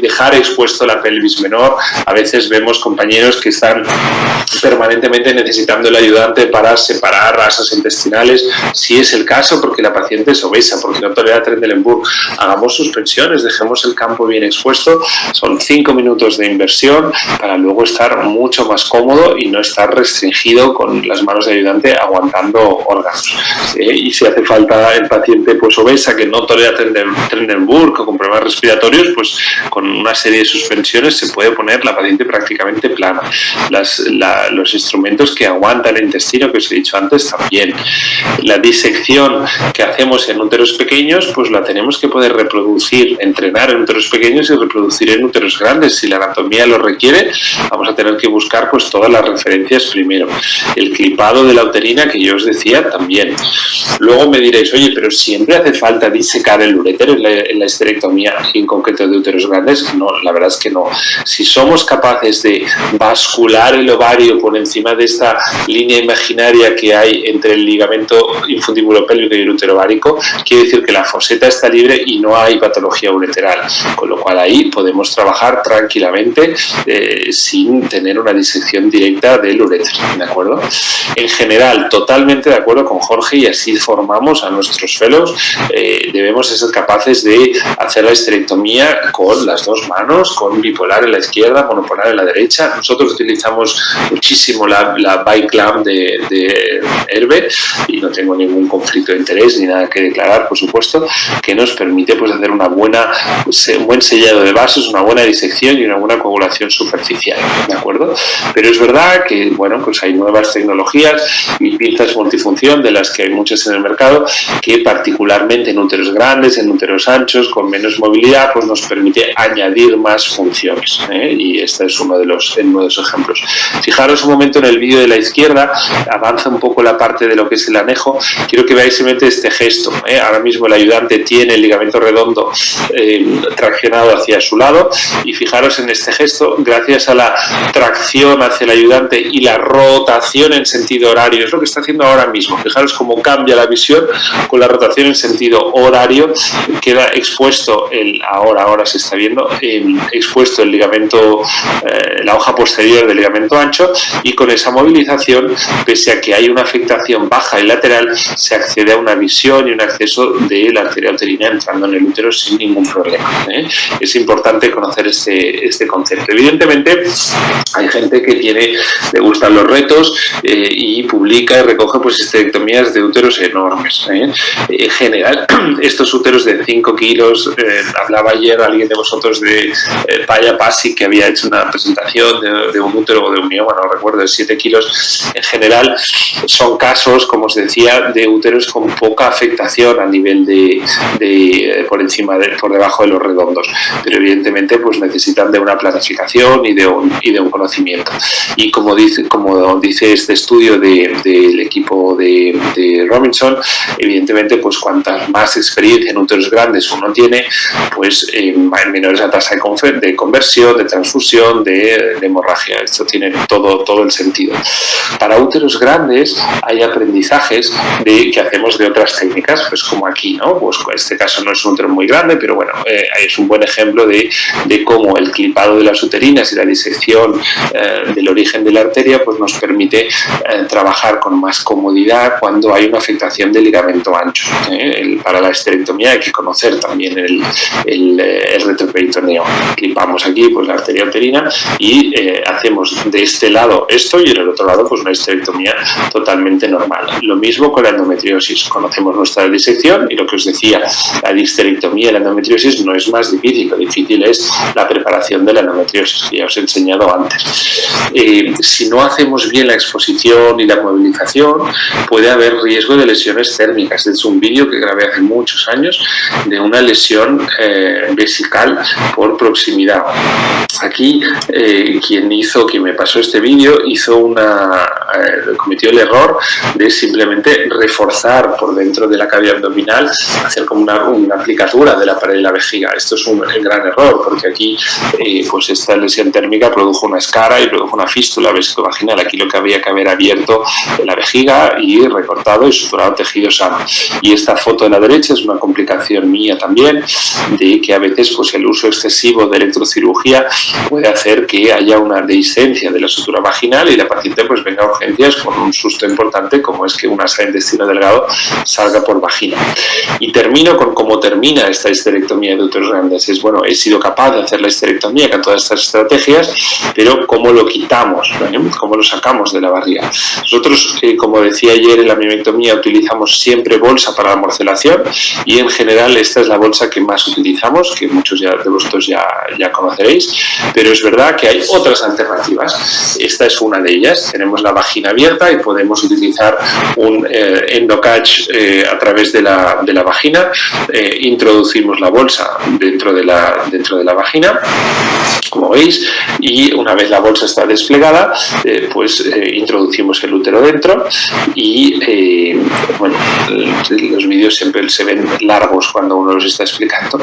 dejar expuesto la pelvis menor. A veces vemos compañeros que están permanentemente necesitando el ayudante para separar rasas intestinales, si es el caso, porque la paciente es obesa, porque no tolera Trendelenburg. Hagamos suspensiones, dejemos el campo bien expuesto. Son 5 minutos de inversión para luego estar mucho más cómodo y no estar restringido con las manos de ayudante aguantando órganos. Y si hace falta el paciente pues obesa que no tolera Trendelenburg o con problemas respiratorios, pues con una serie de suspensiones se puede poner la paciente prácticamente plana. los instrumentos que aguantan el intestino, que os he dicho antes también. La disección que hacemos en úteros pequeños, pues la tenemos que poder reproducir, entrenar en úteros pequeños y reproducir en úteros grandes. Si la anatomía lo requiere, vamos a tener que buscar pues todas las referencias primero. El clipado de la uterina, que yo os decía, también. Luego me diréis, oye, pero siempre hace falta disecar el uréter en la histerectomía, en concreto de úteros grandes. No, la verdad es que no. Si somos capaces de bascular el ovario por encima de esta línea imaginaria que hay entre el ligamento infundíbulo pélvico y el útero ovárico, quiere decir que la foseta está libre y no hay patología ureteral, con lo cual ahí podemos trabajar tranquilamente sin tener una disección directa del uréter, ¿de acuerdo? En general, totalmente de acuerdo con Jorge, y así formamos a nuestros fellows. Debemos ser capaces de hacer la histerectomía con las dos manos, con bipolar en la izquierda, monopolar en la derecha. Nosotros utilizamos muchísimo la BiClamp de Herbe y no tengo ningún conflicto de interés ni nada que declarar, por supuesto, que nos permite pues hacer un buen sellado de vasos, una buena disección y una buena coagulación superficial, ¿de acuerdo? Pero es verdad que, bueno, pues hay nuevas tecnologías y pinzas multifunción, de las que hay muchas en el mercado, que particularmente en úteros grandes, en úteros anchos, con menos movilidad, pues nos permite añadir más funciones, y este es uno de los ejemplos. Fijaros un momento en el vídeo de la izquierda, avanza un poco la parte de lo que es el anejo. Quiero que veáis simplemente este gesto. Ahora mismo el ayudante tiene el ligamento redondo traccionado hacia su lado, y fijaros en este gesto, gracias a la tracción hacia el ayudante y la rotación en sentido horario, es lo que está haciendo ahora mismo. Fijaros cómo cambia la visión con la rotación en sentido horario, queda expuesto ahora se está viendo expuesto el ligamento, la hoja posterior del ligamento ancho, y con esa movilización, pese a que hay una afectación baja y lateral, se accede a una visión y un acceso de la arteria uterina entrando en el útero sin ningún problema. Es importante conocer este concepto. Evidentemente hay gente que le gustan los retos y publica y recoge pues histerectomías de úteros enormes. En general, estos úteros de 5 kilos, hablaba ayer alguien de vosotros de Paya Pasi, que había hecho una presentación de un útero o de un mioma, no recuerdo, de 7 kilos. En general son casos, como os decía, de úteros con poca afectación a nivel por debajo de los redondos, pero evidentemente pues necesitan de una planificación y de un conocimiento. Y como dice este estudio del equipo de Robinson, evidentemente pues cuantas más experiencia en úteros grandes uno tiene, pues menor es la tasa de conversión, de transfusión, de hemorragia. Esto tiene todo el sentido. Para úteros grandes hay aprendizajes que hacemos de otras técnicas, pues como aquí, ¿no? Pues en este caso no es un útero muy grande, pero bueno, es un buen ejemplo de cómo el clipado de las uterinas y la disección del origen de la arteria pues nos permite trabajar con más comodidad cuando hay una afectación del ligamento ancho. Para la histerectomía hay que conocer también el retroperitoneo. Clipamos aquí pues la arteria uterina y hacemos de este lado esto, y en el otro lado pues una histerectomía totalmente normal. Lo mismo con la endometriosis. Conocemos nuestra disección y lo que os decía, la histerectomía y la endometriosis no es más difícil. Lo difícil es la preparación de la endometriosis, que ya os he enseñado antes. Si no hacemos bien la exposición y la movilización, puede haber riesgo de lesiones térmicas. Es un vídeo que grabé hace muchos años de una lesión vesical por proximidad. Aquí quien me pasó este vídeo cometió el error de simplemente reforzar por dentro de la cavidad abdominal, hacer como una aplicatura de la pared de la vejiga. Esto es un gran error, porque aquí pues esta lesión térmica produjo una escara y produjo una fístula vesicovaginal. Aquí lo que había que haber abierto la vejiga y recortado y suturado tejido sano. Y esta foto de la derecha es una complicación mía también, de que a veces pues el uso excesivo de electrocirugía puede hacer que haya una dehiscencia de la sutura vaginal y la paciente pues venga a urgencias con un susto importante, como es que una asa de intestino delgado salga por vagina. Y termino con cómo termina esta histerectomía de úteros grandes. He sido capaz de hacer la histerectomía con todas estas estrategias, pero ¿cómo lo quitamos? ¿Cómo lo sacamos de la barriga? Nosotros, como decía ayer, en la mioectomía utilizamos siempre bolsa para la morcelación, y en general esta es la bolsa que más utilizamos, que muchos de vosotros ya conoceréis, pero es verdad que hay otras alternativas. esta es una de ellas. Tenemos la vagina abierta y podemos utilizar un endocatch a través de la vagina. Introducimos la bolsa dentro de la vagina, como veis, y una vez la bolsa está desplegada, introducimos el útero dentro y los vídeos siempre se ven largos cuando uno los está explicando.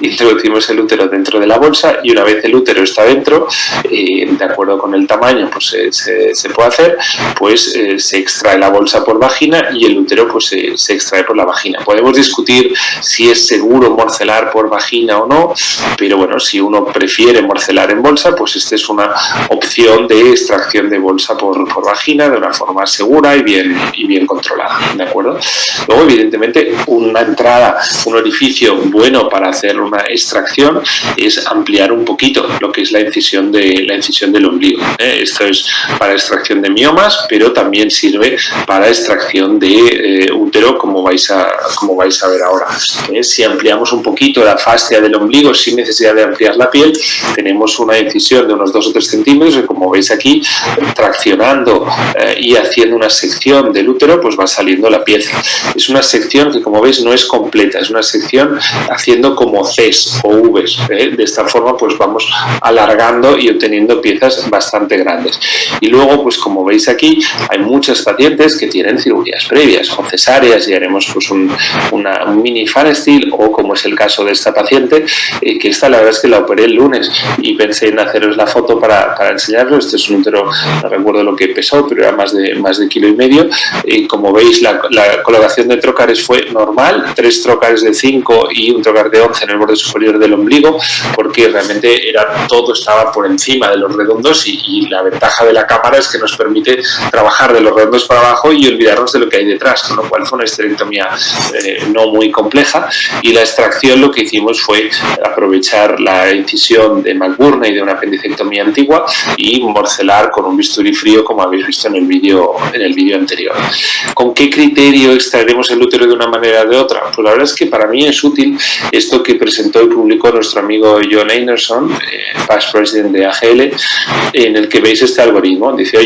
Introducimos el útero dentro de la bolsa y una vez el útero está dentro, de acuerdo con el tamaño, pues se puede hacer, se extrae la bolsa por vagina y el útero se extrae por la vagina. Podemos discutir si es seguro morcelar por vagina o no, pero bueno, si uno prefiere morcelar en bolsa, pues esta es una opción de extracción de bolsa por vagina de una forma segura y bien controlada, ¿de acuerdo? Luego, evidentemente, una entrada, un orificio bueno para hacer una extracción es ampliar un poquito lo que es la incisión del ombligo. Esto es para extracción de miomas, pero también sirve para extracción de útero, como vais a ver ahora. Si ampliamos un poquito la fascia del ombligo sin necesidad de ampliar la piel, tenemos una incisión de unos 2 o 3 centímetros y, como veis aquí, traccionando y haciendo una sección del útero, pues va saliendo la pieza. Es una sección que, como veis, no es completa, es una sección haciendo como Cs o Vs. De esta forma pues vamos alargando y obteniendo piezas bastante grandes. Y luego, pues como veis aquí, hay muchas pacientes que tienen cirugías previas o cesáreas y haremos pues un mini Pharestil, o como es el caso de esta paciente, que esta la verdad es que la operé el lunes y pensé en haceros la foto para enseñarlo. Este es un útero, no recuerdo lo que pesó, pero era más de 1,5 kilos. Como veis, la colocación de trócares fue normal, 3 trócares de 5 y un trócar de 11 en el borde superior del ombligo, porque realmente todo estaba por encima de los redondos y la ventaja de la cámara es que nos permite trabajar de los redondos para abajo y olvidarnos de lo que hay detrás, con lo cual fue una histerectomía no muy compleja. Y la extracción, lo que hicimos fue aprovechar la incisión de McBurney de una apendicectomía antigua y morcelar con un bisturí frío, como habéis visto en el vídeo anterior. ¿Con qué criterio extraeremos el útero de una manera o de otra? Pues la verdad es que para mí es útil esto que presentó y publicó nuestro amigo John Einarson, past president de AGL, en el que veis este algoritmo. Dice,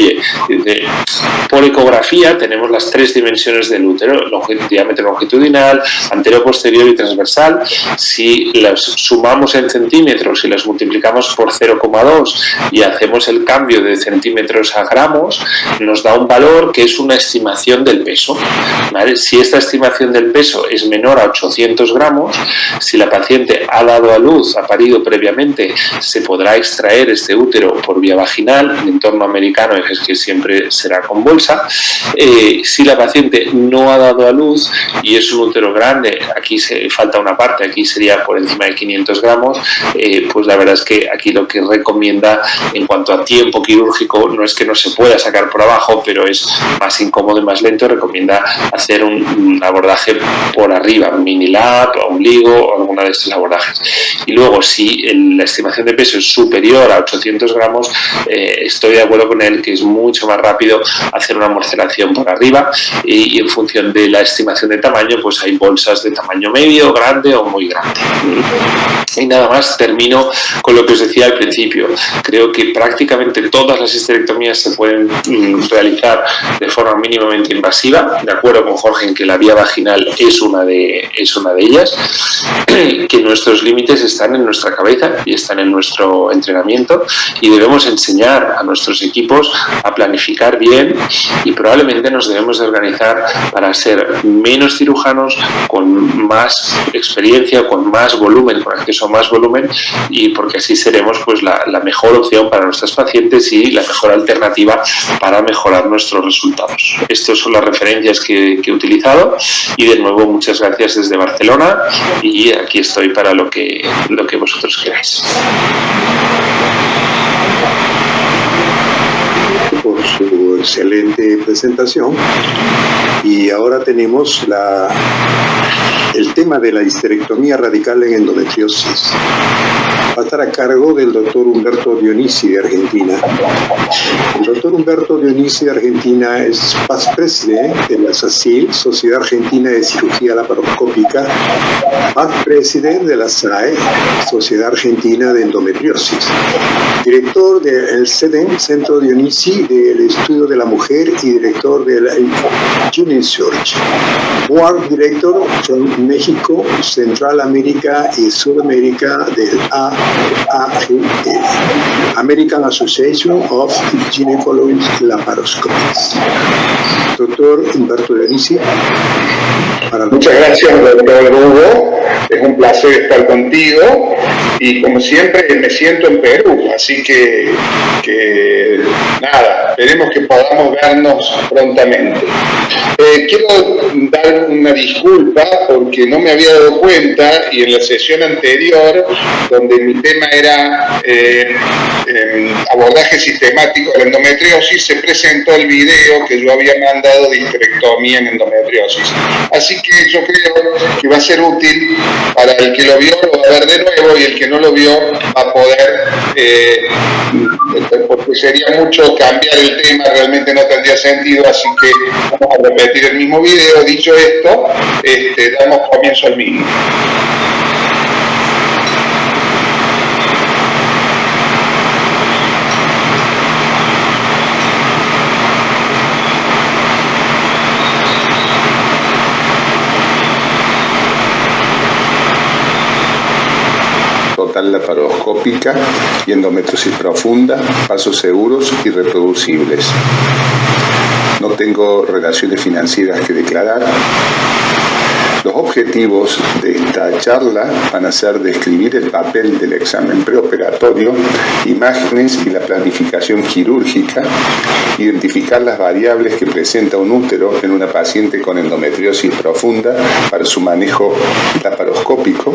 por ecografía tenemos las 3 dimensiones del útero: diámetro longitudinal, anterior, posterior y transversal. Si las sumamos en centímetros y las multiplicamos por 0,2 y hacemos el cambio de centímetros a gramos, nos da un valor que es una estimación del peso, ¿vale? Si esta estimación del peso es menor a 800 gramos, si la paciente ha dado a luz, ha parido previamente, se podrá extraer este útero por vía vaginal. En entorno americano es que siempre será con bolsa. Si la paciente no ha dado a luz y es un útero grande, aquí falta una parte, aquí sería por encima de 500 gramos, pues la verdad es que aquí lo que recomienda en cuanto a tiempo quirúrgico no es que no se pueda sacar por abajo, pero es más incómodo y más lento. Recomienda hacer un abordaje por arriba, mini lap, ombligo o alguna de estos abordajes. Y luego, si la estimación de peso es superior a 800 gramos, estoy de acuerdo con él que es mucho más rápido hacer una morcelación por arriba, y en función de la estimación de tamaño, pues hay bolsas de tamaño medio, grande o muy grande. Y nada más, termino con lo que os decía al principio. Creo que prácticamente todas las histerectomías se pueden realizar de forma mínimamente invasiva, de acuerdo con Jorge en que la vía vaginal es una de ellas, que nuestros límites están en nuestra cabeza y están en nuestro entrenamiento, y debemos enseñar a nuestros equipos a planificar bien, y probablemente nos debemos de organizar para ser menos cirujanos, con más experiencia, con más volumen, con acceso a más volumen, y porque así seremos pues la mejor opción para nuestras pacientes y la mejor alternativa para mejorar nuestros resultados. Estas son las referencias que he utilizado, y de nuevo muchas gracias desde Barcelona, y aquí estoy para lo que vosotros queráis. Por su excelente presentación, y ahora tenemos el tema de la histerectomía radical en endometriosis. va a estar a cargo del doctor Humberto Dionisi de Argentina. El doctor Humberto Dionisi de Argentina es past presidente de la SACIL, Sociedad Argentina de Cirugía Laparoscópica, past presidente de la SAE, Sociedad Argentina de Endometriosis, director del CEDEN, Centro Dionisi del Estudio de la Mujer, y director del UniSearch, Board Director from México, Central América y Sudamérica del AAGL, American Association of Gynecological Laparoscopists. Doctor Humberto Dionisi. Muchas gracias, doctor Hugo. Es un placer estar contigo y, como siempre, me siento en Perú, así que nada, esperemos que podamos vernos prontamente. Quiero dar una disculpa porque no me había dado cuenta, y en la sesión anterior, donde mi tema era abordaje sistemático de la endometriosis, se presentó el video que yo había mandado de histerectomía en endometriosis. Así que yo creo que va a ser útil para el que lo vio, lo va a ver de nuevo, y el que no lo vio va a poder, porque sería mucho cambiar el tema, realmente no tendría sentido, así que vamos a repetir el mismo video. Dicho esto, damos comienzo al mismo. Total laparoscópica y endometriosis profunda, pasos seguros y reproducibles. No tengo relaciones financieras que declarar. Los objetivos de esta charla van a ser describir el papel del examen preoperatorio, imágenes y la planificación quirúrgica, identificar las variables que presenta un útero en una paciente con endometriosis profunda para su manejo laparoscópico,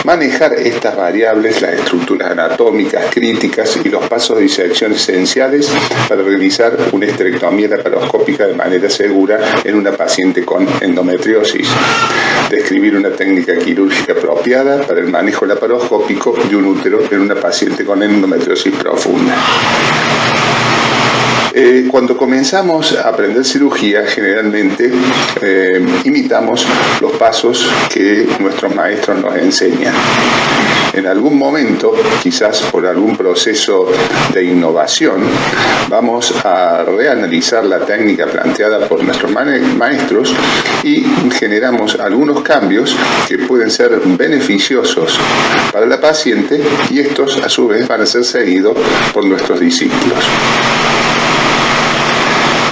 manejar estas variables, las estructuras anatómicas críticas y los pasos de disección esenciales para realizar una histerectomía laparoscópica de manera segura en una paciente con endometriosis. Describir una técnica quirúrgica apropiada para el manejo laparoscópico de un útero en una paciente con endometriosis profunda. Cuando comenzamos a aprender cirugía, generalmente imitamos los pasos que nuestros maestros nos enseñan. En algún momento, quizás por algún proceso de innovación, vamos a reanalizar la técnica planteada por nuestros maestros y generamos algunos cambios que pueden ser beneficiosos para la paciente, y estos a su vez van a ser seguidos por nuestros discípulos.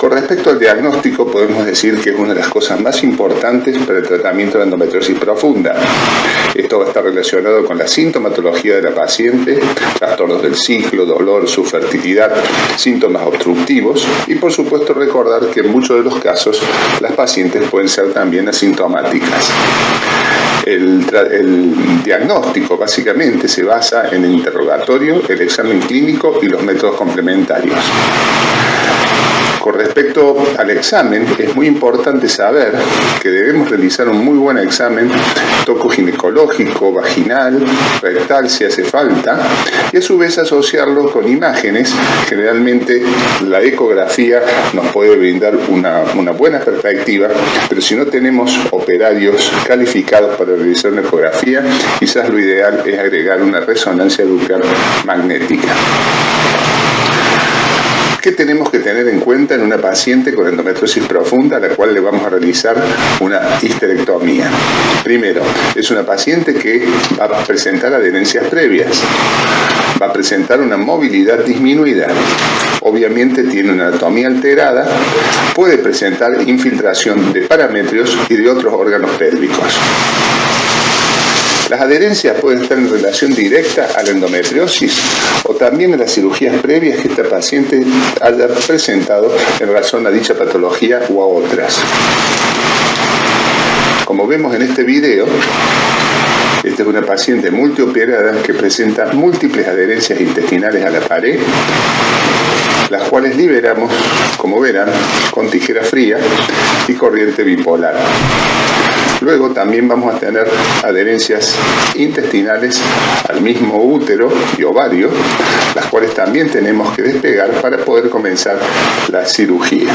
Con respecto al diagnóstico, podemos decir que es una de las cosas más importantes para el tratamiento de endometriosis profunda. Esto va a estar relacionado con la sintomatología de la paciente, trastornos del ciclo, dolor, su fertilidad, síntomas obstructivos, y por supuesto recordar que en muchos de los casos las pacientes pueden ser también asintomáticas. El diagnóstico básicamente se basa en el interrogatorio, el examen clínico y los métodos complementarios. Con respecto al examen, es muy importante saber que debemos realizar un muy buen examen tocoginecológico, vaginal, rectal si hace falta, y a su vez asociarlo con imágenes. Generalmente la ecografía nos puede brindar una buena perspectiva, pero si no tenemos operarios calificados para realizar una ecografía, quizás lo ideal es agregar una resonancia nuclear magnética. ¿Qué tenemos que tener en cuenta en una paciente con endometriosis profunda a la cual le vamos a realizar una histerectomía? Primero, es una paciente que va a presentar adherencias previas, va a presentar una movilidad disminuida, obviamente tiene una anatomía alterada, puede presentar infiltración de parametrios y de otros órganos pélvicos. Las adherencias pueden estar en relación directa a la endometriosis o también a las cirugías previas que esta paciente haya presentado en razón a dicha patología o a otras. Como vemos en este video, esta es una paciente multioperada que presenta múltiples adherencias intestinales a la pared, las cuales liberamos, como verán, con tijera fría y corriente bipolar. Luego también vamos a tener adherencias intestinales al mismo útero y ovario, las cuales también tenemos que despegar para poder comenzar la cirugía.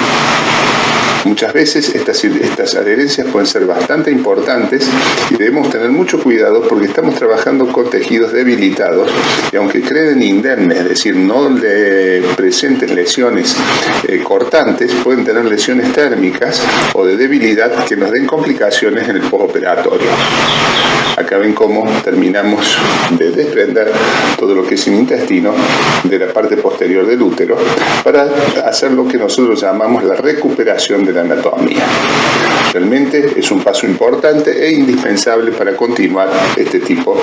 Muchas veces estas adherencias pueden ser bastante importantes y debemos tener mucho cuidado porque estamos trabajando con tejidos debilitados y aunque queden indemnes, es decir, no le presenten lesiones cortantes, pueden tener lesiones térmicas o de debilidad que nos den complicaciones en el postoperatorio. Acá ven cómo terminamos de desprender todo lo que es el intestino de la parte posterior del útero para hacer lo que nosotros llamamos la recuperación de la anatomía. Realmente es un paso importante e indispensable para continuar este tipo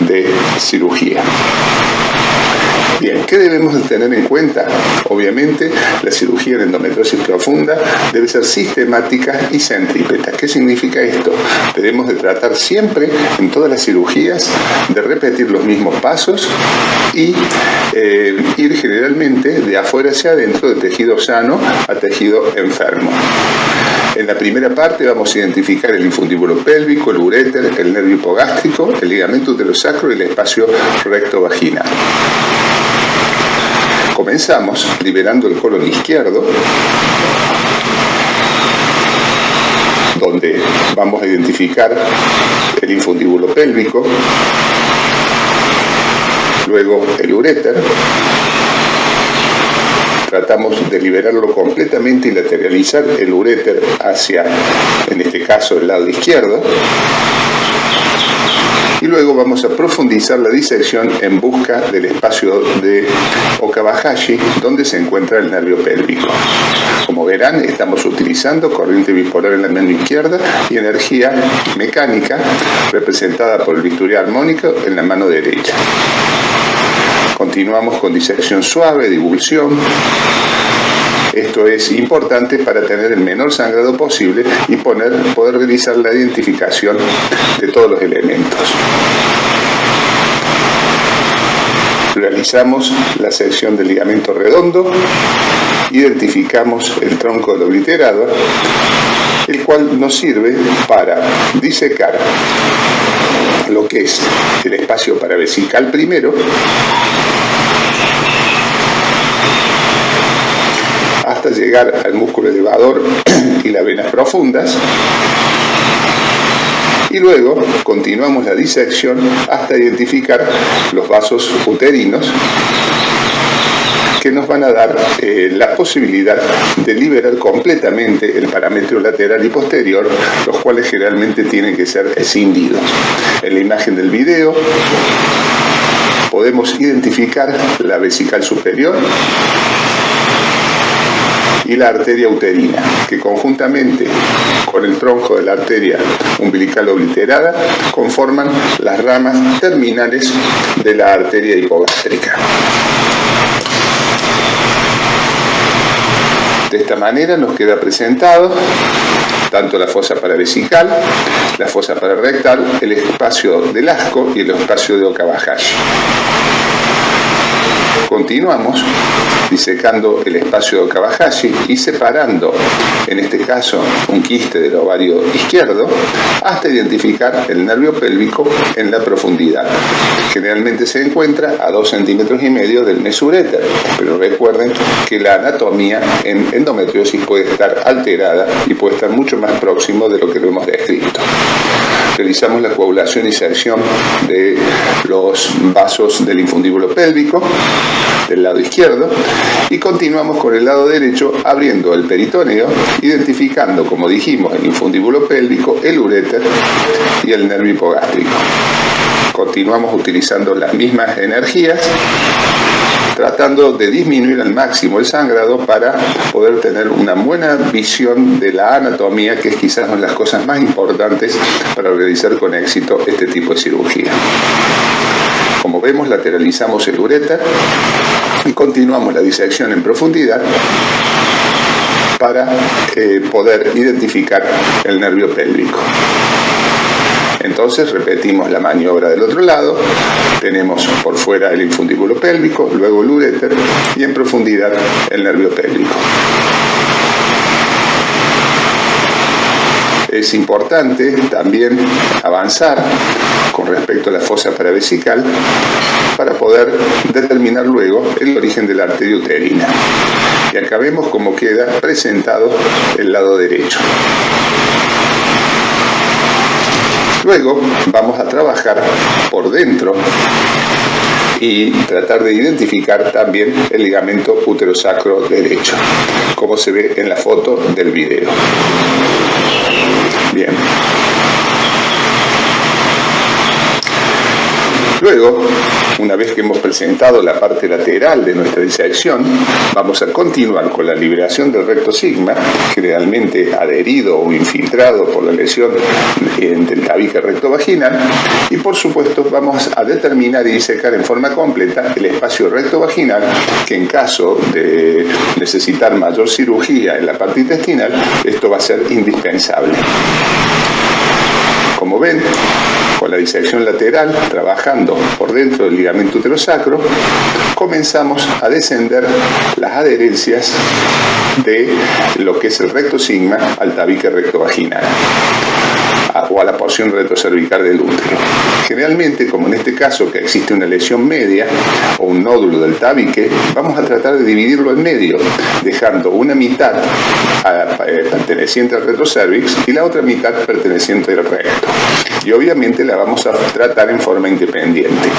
de cirugía. Bien, ¿qué debemos de tener en cuenta? Obviamente, la cirugía de endometriosis profunda debe ser sistemática y centrípeta. ¿Qué significa esto? Debemos de tratar siempre, en todas las cirugías, de repetir los mismos pasos y ir generalmente de afuera hacia adentro, de tejido sano a tejido enfermo. En la primera parte vamos a identificar el infundíbulo pélvico, el uréter, el nervio hipogástrico, el ligamento uterosacro y el espacio recto-vaginal. Comenzamos liberando el colon izquierdo, donde vamos a identificar el infundíbulo pélvico, luego el uréter. Tratamos de liberarlo completamente y lateralizar el uréter hacia, en este caso, el lado izquierdo. Y luego vamos a profundizar la disección en busca del espacio de Okabayashi, donde se encuentra el nervio pélvico. Como verán, estamos utilizando corriente bipolar en la mano izquierda y energía mecánica representada por el bisturí armónico en la mano derecha. Continuamos con disección suave, divulsión. Esto es importante para tener el menor sangrado posible y poder realizar la identificación de todos los elementos. Realizamos la sección del ligamento redondo, identificamos el tronco del obliterado, el cual nos sirve para disecar lo que es el espacio paravesical primero, hasta llegar al músculo elevador y las venas profundas, y luego continuamos la disección hasta identificar los vasos uterinos que nos van a dar la posibilidad de liberar completamente el paramétrio lateral y posterior, los cuales generalmente tienen que ser escindidos. En la imagen del video podemos identificar la vesical superior y la arteria uterina, que conjuntamente con el tronco de la arteria umbilical obliterada conforman las ramas terminales de la arteria hipogástrica. De esta manera nos queda presentado tanto la fosa paravesical, la fosa pararrectal, el espacio del asco y el espacio de Okabayashi. Continuamos disecando el espacio de Okabayashi y separando, en este caso, un quiste del ovario izquierdo, hasta identificar el nervio pélvico en la profundidad. Generalmente se encuentra a 2,5 centímetros del mesuréter, pero recuerden que la anatomía en endometriosis puede estar alterada y puede estar mucho más próximo de lo que lo hemos descrito. Realizamos la coagulación y sección de los vasos del infundíbulo pélvico del lado izquierdo y continuamos con el lado derecho abriendo el peritoneo, identificando, como dijimos, el infundíbulo pélvico, el uréter y el nervio hipogástrico. Continuamos utilizando las mismas energías, tratando de disminuir al máximo el sangrado para poder tener una buena visión de la anatomía, que es quizás una de las cosas más importantes para realizar con éxito este tipo de cirugía. Como vemos, lateralizamos el uréter y continuamos la disección en profundidad para poder identificar el nervio pélvico. Entonces repetimos la maniobra del otro lado, tenemos por fuera el infundíbulo pélvico, luego el uréter y en profundidad el nervio pélvico. es importante también avanzar con respecto a la fosa paravesical para poder determinar luego el origen de la arteria uterina. Y acá vemos cómo queda presentado el lado derecho. Luego vamos a trabajar por dentro y tratar de identificar también el ligamento uterosacro derecho, como se ve en la foto del video. Bien. Luego, una vez que hemos presentado la parte lateral de nuestra disección, vamos a continuar con la liberación del recto sigma, generalmente adherido o infiltrado por la lesión del tabique recto-vaginal, y por supuesto vamos a determinar y disecar en forma completa el espacio recto-vaginal, que en caso de necesitar mayor cirugía en la parte intestinal, esto va a ser indispensable. Como ven, con la disección lateral, trabajando por dentro del ligamento uterosacro, comenzamos a descender las adherencias de lo que es el recto sigma al tabique rectovaginal o a la porción retrocervical del útero. Generalmente, como en este caso que existe una lesión media o un nódulo del tabique, vamos a tratar de dividirlo en medio, dejando una mitad perteneciente al retrocervix y la otra mitad perteneciente al recto. Y obviamente la vamos a tratar en forma independiente.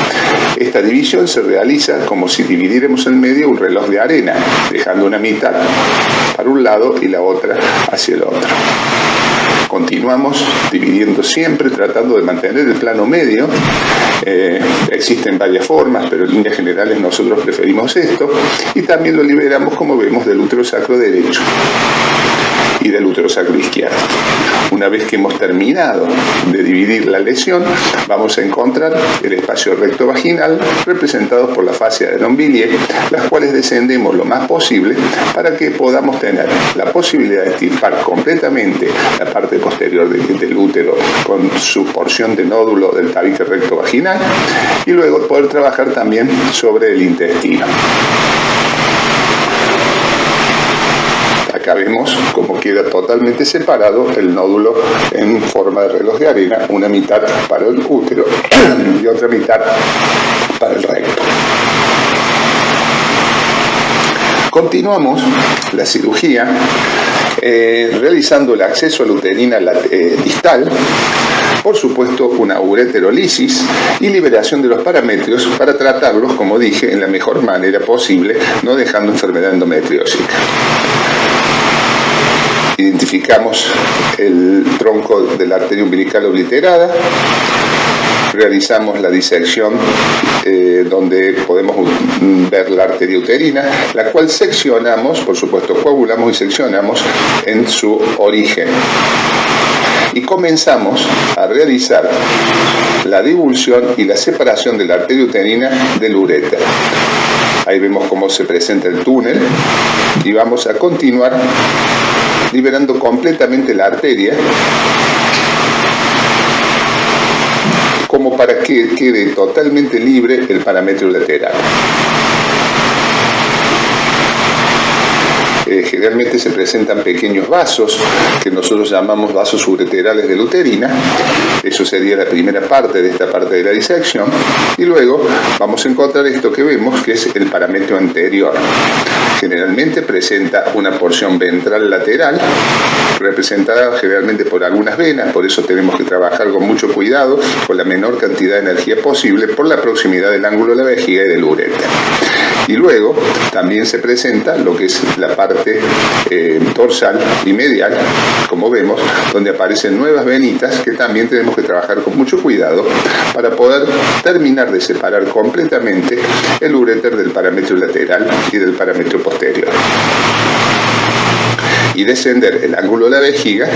Esta división se realiza como si dividiéramos en medio un reloj de arena, dejando una mitad para un lado y la otra hacia el otro. Continuamos dividiendo siempre, tratando de mantener el plano medio. Existen varias formas, pero en líneas generales nosotros preferimos esto. Y también lo liberamos, como vemos, del útero sacro derecho y del útero sacro izquierdo. Una vez que hemos terminado de dividir la lesión, vamos a encontrar el espacio recto vaginal representado por la fascia de Lombillier, las cuales descendemos lo más posible para que podamos tener la posibilidad de extirpar completamente la parte posterior del útero con su porción de nódulo del tabique recto vaginal y luego poder trabajar también sobre el intestino. Acá vemos cómo queda totalmente separado el nódulo en forma de reloj de arena, una mitad para el útero y otra mitad para el recto. Continuamos la cirugía realizando el acceso a la uterina distal, por supuesto una ureterolisis y liberación de los parametrios para tratarlos, como dije, en la mejor manera posible, no dejando enfermedad endometriósica. Identificamos el tronco de la arteria umbilical obliterada, realizamos la disección donde podemos ver la arteria uterina, la cual seccionamos, por supuesto coagulamos y seccionamos en su origen. Y comenzamos a realizar la divulsión y la separación de la arteria uterina del uréter. Ahí vemos cómo se presenta el túnel y vamos a continuar liberando completamente la arteria como para que quede totalmente libre el parametrio lateral. Generalmente se presentan pequeños vasos que nosotros llamamos vasos ureterales de la uterina. Eso sería la primera parte de esta parte de la disección. Y luego vamos a encontrar esto que vemos, que es el parametrio anterior. Generalmente presenta una porción ventral lateral, representada generalmente por algunas venas, por eso tenemos que trabajar con mucho cuidado, con la menor cantidad de energía posible, por la proximidad del ángulo de la vejiga y del uréter. Y luego también se presenta lo que es la parte dorsal y medial, como vemos, donde aparecen nuevas venitas que también tenemos que trabajar con mucho cuidado para poder terminar de separar completamente el uréter del parametrio lateral y del parametrio posterior. Y descender el ángulo de la vejiga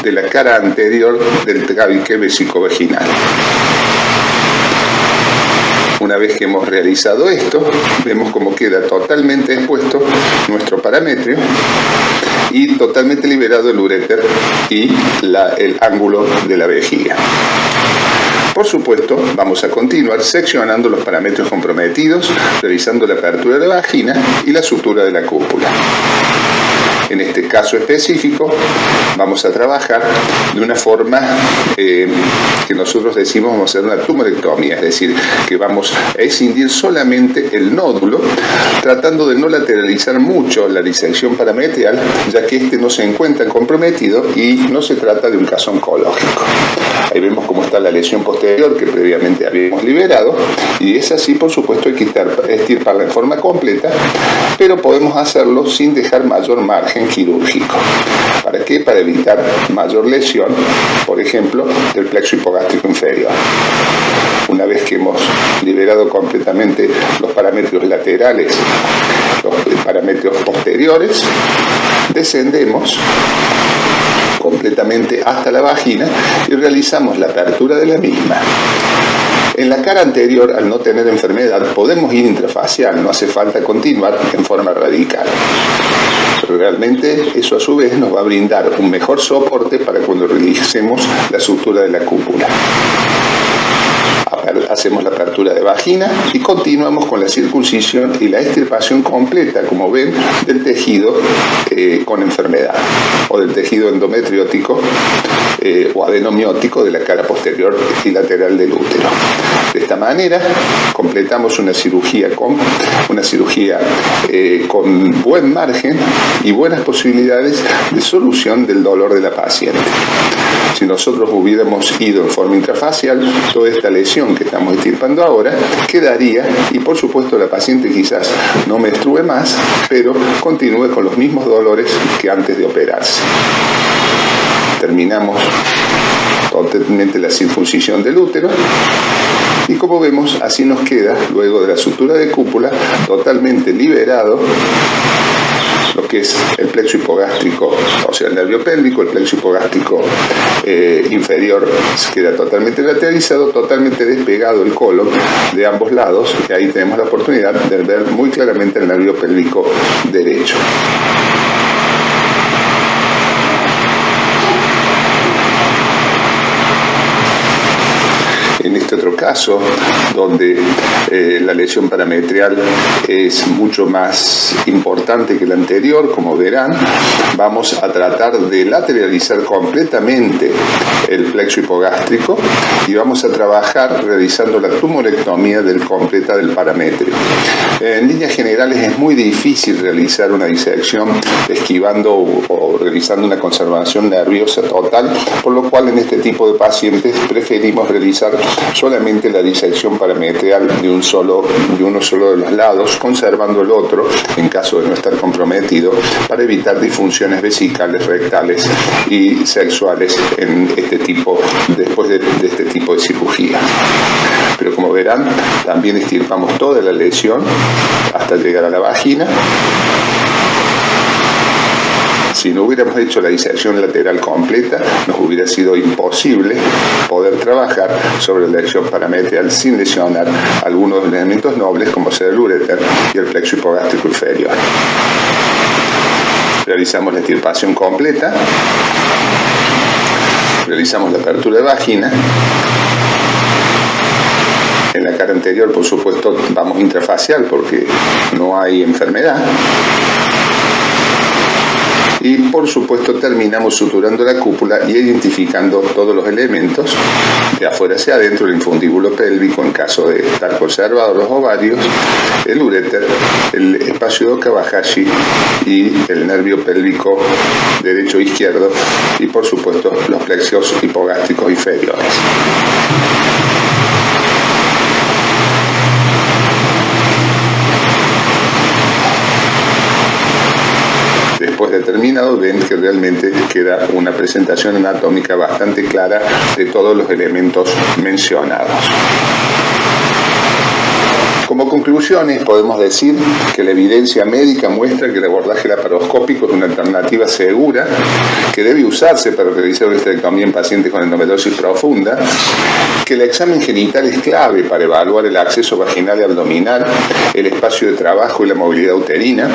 de la cara anterior del tabique vesicovaginal. Una vez que hemos realizado esto, vemos cómo queda totalmente expuesto nuestro parametrio y totalmente liberado el uréter y el ángulo de la vejiga. Por supuesto, vamos a continuar seccionando los parametrios comprometidos, realizando la apertura de la vagina y la sutura de la cúpula. En este caso específico vamos a trabajar de una forma que nosotros decimos vamos a hacer una tumorectomía, es decir, que vamos a escindir solamente el nódulo, tratando de no lateralizar mucho la disección parametrial, ya que este no se encuentra comprometido y no se trata de un caso oncológico. Ahí vemos cómo está la lesión posterior que previamente habíamos liberado, y es así, por supuesto, hay que extirparla en forma completa, pero podemos hacerlo sin dejar mayor margen quirúrgico. ¿Para qué? Para evitar mayor lesión, por ejemplo, del plexo hipogástrico inferior. Una vez que hemos liberado completamente los parámetros laterales, los parámetros posteriores, descendemos completamente hasta la vagina y realizamos la apertura de la misma. En la cara anterior, al no tener enfermedad, podemos ir intrafacial, no hace falta continuar en forma radical. Pero realmente eso a su vez nos va a brindar un mejor soporte para cuando realicemos la sutura de la cúpula. Hacemos la apertura de vagina y continuamos con la circuncisión y la extirpación completa, como ven, del tejido con enfermedad o del tejido endometriótico o adenomiótico de la cara posterior y lateral del útero. De esta manera completamos una cirugía con buen margen y buenas posibilidades de solución del dolor de la paciente. Si nosotros hubiéramos ido en forma intrafacial, toda esta lesión que estamos extirpando ahora quedaría, y por supuesto la paciente quizás no menstrue más, pero continúe con los mismos dolores que antes de operarse. Terminamos totalmente la circuncisión del útero y, como vemos, así nos queda, luego de la sutura de cúpula, totalmente liberado lo que es el plexo hipogástrico, o sea, el nervio pélvico. El plexo hipogástrico inferior queda totalmente lateralizado, totalmente despegado el colon de ambos lados, y ahí tenemos la oportunidad de ver muy claramente el nervio pélvico derecho. En este otro caso, donde la lesión parametrial es mucho más importante que la anterior, como verán, vamos a tratar de lateralizar completamente el plexo hipogástrico y vamos a trabajar realizando la tumorectomía completa del parametrio. En líneas generales es muy difícil realizar una disección esquivando o realizando una conservación nerviosa total, por lo cual en este tipo de pacientes preferimos realizar solamente la disección parametrial de uno solo de los lados, conservando el otro en caso de no estar comprometido, para evitar disfunciones vesicales, rectales y sexuales en después de este tipo de cirugía. Pero como verán, también extirpamos toda la lesión hasta llegar a la vagina. Si no hubiéramos hecho la disección lateral completa, nos hubiera sido imposible poder trabajar sobre la lesión parametrial sin lesionar algunos de los elementos nobles, como ser el uréter y el plexo hipogástrico inferior. Realizamos la extirpación completa, realizamos la apertura de vagina. En la cara anterior, por supuesto, vamos intrafacial porque no hay enfermedad. Y por supuesto terminamos suturando la cúpula y identificando todos los elementos de afuera hacia adentro: el infundíbulo pélvico en caso de estar conservados los ovarios, el uréter, el espacio de Okabayashi y el nervio pélvico derecho e izquierdo, y por supuesto los plexos hipogástricos inferiores. Después de terminado, ven que realmente queda una presentación anatómica bastante clara de todos los elementos mencionados. Como conclusiones, podemos decir que la evidencia médica muestra que el abordaje laparoscópico es una alternativa segura que debe usarse para realizar una histerectomía en pacientes con endometriosis profunda, que el examen genital es clave para evaluar el acceso vaginal y abdominal, el espacio de trabajo y la movilidad uterina.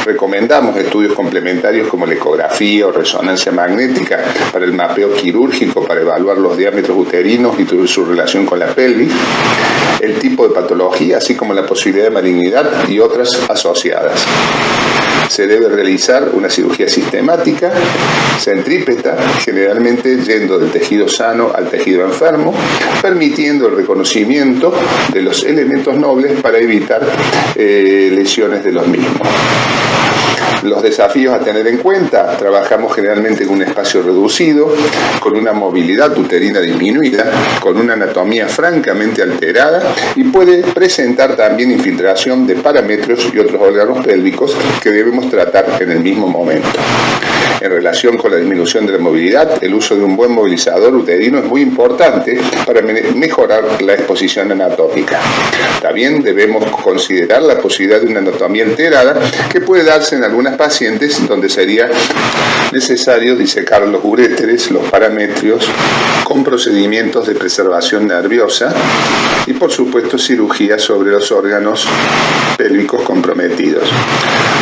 Recomendamos estudios complementarios como la ecografía o resonancia magnética para el mapeo quirúrgico para evaluar los diámetros uterinos y su relación con la pelvis, el tipo de patología, así como la posibilidad de malignidad y otras asociadas. se debe realizar una cirugía sistemática, centrípeta, generalmente yendo del tejido sano al tejido enfermo, permitiendo el reconocimiento de los elementos nobles para evitar lesiones de los mismos. Los desafíos a tener en cuenta: trabajamos generalmente en un espacio reducido, con una movilidad uterina disminuida, con una anatomía francamente alterada, y puede presentar también infiltración de paramétros y otros órganos pélvicos que debemos tratar en el mismo momento. En relación con la disminución de la movilidad, el uso de un buen movilizador uterino es muy importante para mejorar la exposición anatómica. También debemos considerar la posibilidad de una anatomía alterada que puede darse en algunas pacientes donde sería necesario disecar los uréteres, los paramétrios, con procedimientos de preservación nerviosa y, por supuesto, cirugía sobre los órganos pélvicos comprometidos.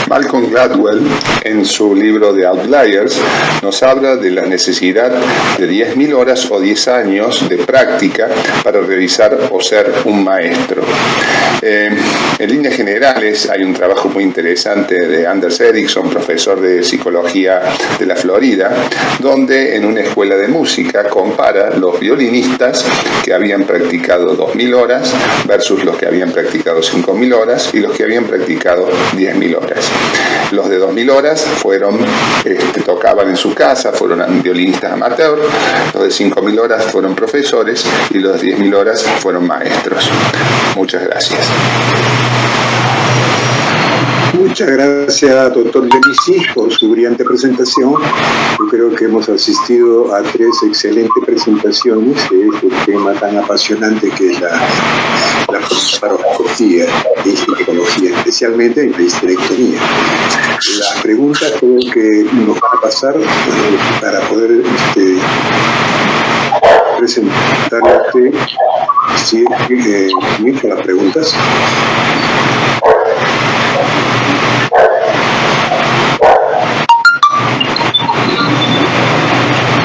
Malcolm Gladwell, en su libro de Outliers, nos habla de la necesidad de 10.000 horas o 10 años de práctica para realizar o ser un maestro. En líneas generales, hay un trabajo muy interesante de Anders Ericsson, profesor de psicología de la Florida, donde en una escuela de música compara los violinistas que habían practicado 2.000 horas versus los que habían practicado 5.000 horas y los que habían practicado 10.000 horas. Los de 2.000 horas tocaban en su casa, fueron violinistas amateur. Los de 5.000 horas fueron profesores y los de 10.000 horas fueron maestros. Muchas gracias. Muchas gracias, doctor Dionisi, por su brillante presentación. Yo creo que hemos asistido a 3 excelentes presentaciones de este tema tan apasionante que es la paroscopía y ginecología, especialmente en la histerectomía. Las preguntas creo que nos van a pasar para poder presentarle a usted, si es que me hizo las preguntas.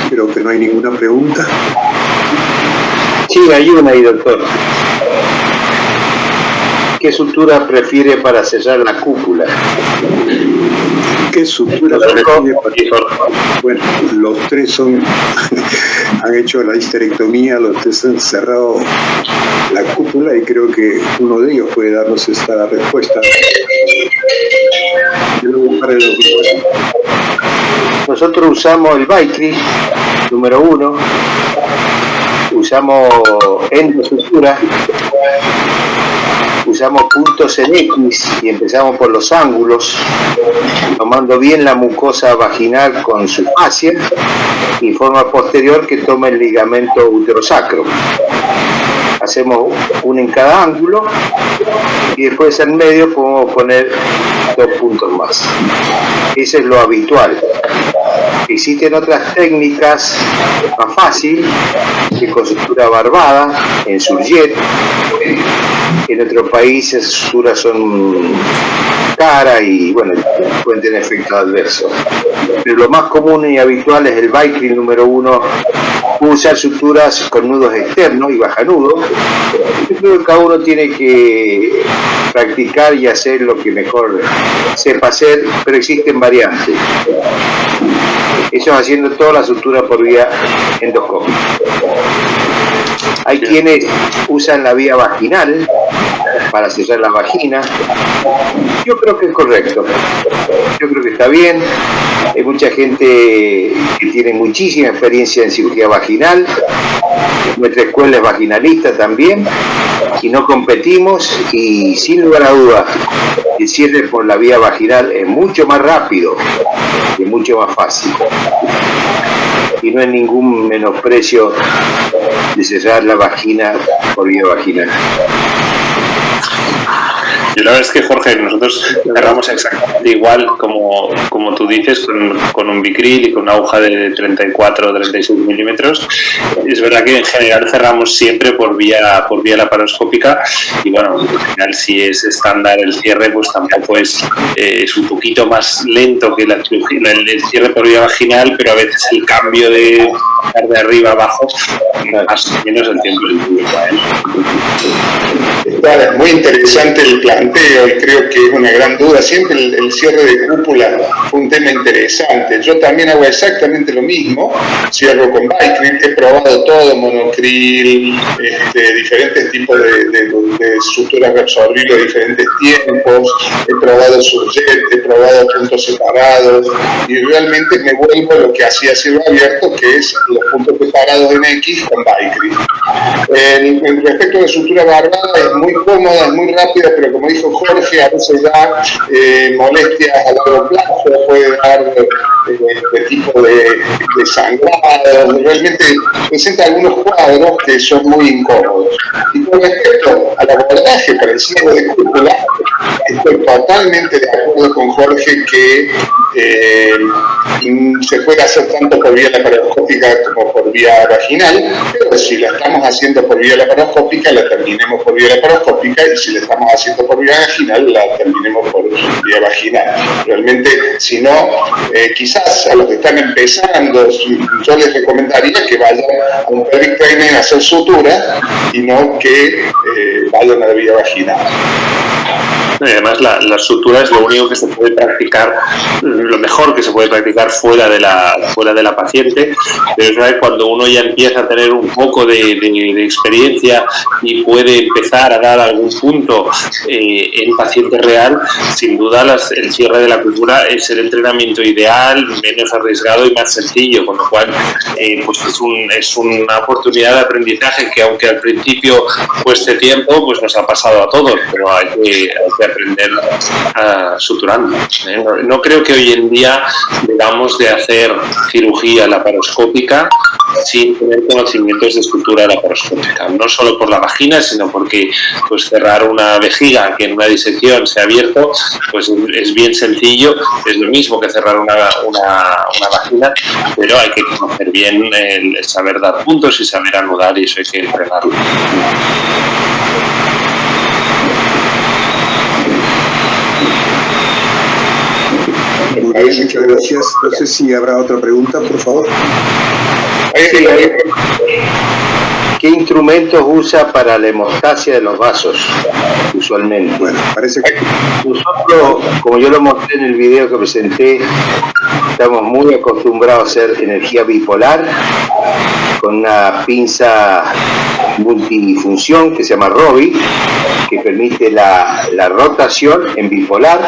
Creo que no hay ninguna pregunta. Sí, hay una ahí, doctor. ¿Qué sutura prefiere para sellar la cúpula? ¿Qué sutura prefiere para...? Bueno, los 3 han hecho la histerectomía, los 3 han cerrado la cúpula y creo que uno de ellos puede darnos esta respuesta. Nosotros usamos el Vicry número 1, usamos endosutura, usamos puntos en X y empezamos por los ángulos, tomando bien la mucosa vaginal con su fascia y forma posterior que toma el ligamento uterosacro. Hacemos uno en cada ángulo y después en medio podemos poner 2 puntos más. Ese es lo habitual. Existen otras técnicas más fáciles, que con sutura barbada, en surjet. En otros países las suturas son caras y bueno, pueden tener efectos adversos. Pero lo más común y habitual es el Vicry número 1. Usar suturas con nudos externos y bajanudos. Yo creo que cada uno tiene que practicar y hacer lo que mejor sepa hacer, pero existen variantes. Eso haciendo toda la sutura por vía endoscópica. Hay quienes usan la vía vaginal para sellar la vagina. Yo creo que es correcto. Yo creo que está bien. Hay mucha gente que tiene muchísima experiencia en cirugía vaginal. Nuestra escuela es vaginalista también. Y no competimos y sin lugar a dudas el cierre por la vía vaginal es mucho más rápido y mucho más fácil. Y no hay ningún menosprecio de cerrar la vagina por vía vaginal. Y la verdad es que, Jorge, nosotros cerramos exactamente igual como tú dices, con un bicril y con una aguja de 34 o 36 milímetros. Es verdad que en general cerramos siempre por vía laparoscópica y bueno, al final si es estándar el cierre, pues tampoco es un poquito más lento que el cierre por vía vaginal, pero a veces el cambio de arriba a abajo, más o menos el tiempo es el mismo, ¿eh? Es muy interesante el planteo y creo que es una gran duda. Siempre el cierre de cúpula fue un tema interesante. Yo también hago exactamente lo mismo. Cierro con Bicryl, he probado todo, monocril, diferentes tipos de suturas reabsorbibles de diferentes tiempos. He probado surjet, he probado puntos separados y realmente me vuelvo a lo que hacía cielo abierto, que es los puntos separados en X con Bicryl. Respecto a la sutura barbada, es muy cómoda, es muy rápida, pero como dijo Jorge, a veces da molestias a largo plazo, puede dar este tipo de sangrado, realmente presenta algunos cuadros que son muy incómodos. Y con respecto al abordaje para el cierre de cúpula, estoy totalmente de acuerdo con Jorge que se puede hacer tanto por vía laparoscópica como por vía vaginal, pero si la estamos haciendo por vía laparoscópica, la terminemos por vía laparoscópica, y si la estamos haciendo por vía vaginal, la terminemos por vía vaginal. Realmente, si no, quizás a los que están empezando, yo les recomendaría que vayan a un pelvic training a hacer sutura y no que vayan a la vía vaginal. Además, la sutura es lo único que se puede practicar, lo mejor que se puede practicar fuera de la paciente, pero es verdad que cuando uno ya empieza a tener un poco de experiencia y puede empezar a dar algún punto en paciente real, sin duda el cierre de la cúpula es el entrenamiento ideal, menos arriesgado y más sencillo, con lo cual pues es una oportunidad de aprendizaje que, aunque al principio cueste tiempo, pues nos ha pasado a todos, pero hay que aprender suturando. No creo que hoy en día debamos de hacer cirugía laparoscópica sin tener conocimientos de estructura laparoscópica, no solo por la vagina, sino porque pues cerrar una vejiga que en una disección se ha abierto, pues es bien sencillo, es lo mismo que cerrar una vagina, pero hay que conocer bien el saber dar puntos y saber anudar, y eso hay que entrenarlo. Muy bien, muchas gracias. No sé si habrá otra pregunta, por favor. ¿Qué instrumentos usa para la hemostasia de los vasos, usualmente? Bueno, parece que nosotros, como yo lo mostré en el video que presenté, estamos muy acostumbrados a hacer energía bipolar con una pinza multifunción que se llama Robi, que permite la rotación en bipolar.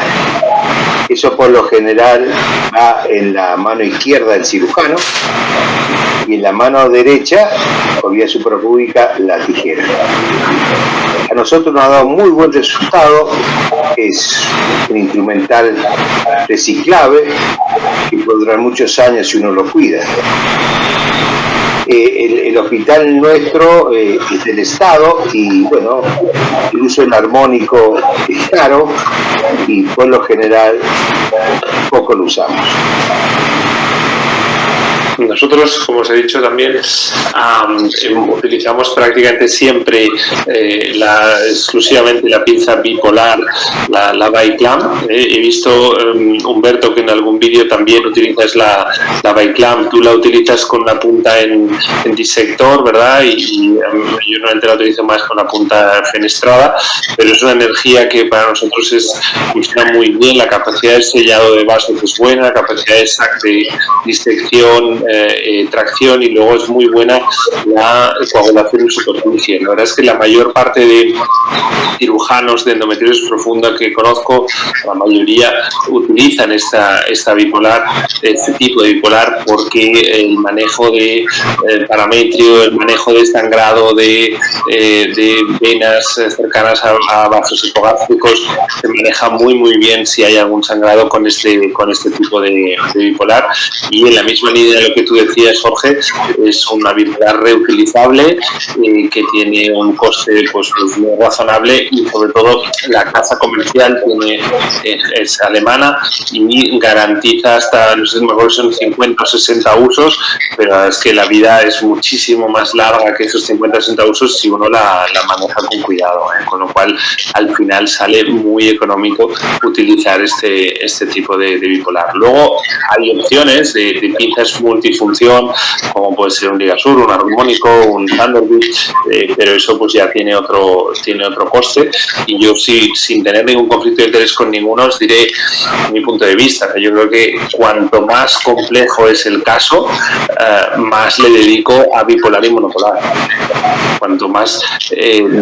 Eso por lo general va en la mano izquierda del cirujano y en la mano derecha, por vía suprapúbica, la tijera. A nosotros nos ha dado muy buen resultado, es un instrumental reciclable que puede durar muchos años si uno lo cuida. El hospital nuestro es del Estado y bueno, el uso del armónico es caro y por lo general poco lo usamos. Nosotros, como os he dicho también, utilizamos prácticamente siempre exclusivamente la pinza bipolar, la Biclam. He visto, Humberto, que en algún vídeo también utilizas la Biclam. Tú la utilizas con la punta en disector, ¿verdad? Y yo normalmente la utilizo más con la punta fenestrada, pero es una energía que para nosotros funciona muy bien. La capacidad de sellado de vasos es buena, la capacidad de disección, tracción, y luego es muy buena la coagulación en superficie. La verdad es que la mayor parte de cirujanos de endometriosis profunda que conozco, la mayoría utilizan esta bipolar, este tipo de bipolar, porque el manejo de parametrio, el manejo de sangrado de venas cercanas a vasos hipogástricos se maneja muy bien si hay algún sangrado con este tipo de bipolar. Y en la misma línea de lo que tú decías, Jorge, es una bipolar reutilizable que tiene un coste pues muy razonable, y sobre todo la casa comercial es alemana y garantiza hasta, no sé, mejor son 50 o 60 usos, pero es que la vida es muchísimo más larga que esos 50 o 60 usos si uno la maneja con cuidado, con lo cual al final sale muy económico utilizar este tipo de bipolar. Luego hay opciones de pinzas multifunción, como puede ser un ligasur, un armónico, un Thunderbird, pero eso pues ya tiene otro coste, y yo sin tener ningún conflicto de interés con ninguno os diré mi punto de vista. Yo creo que cuanto más complejo es el caso, más le dedico a bipolar y monopolar. Cuanto más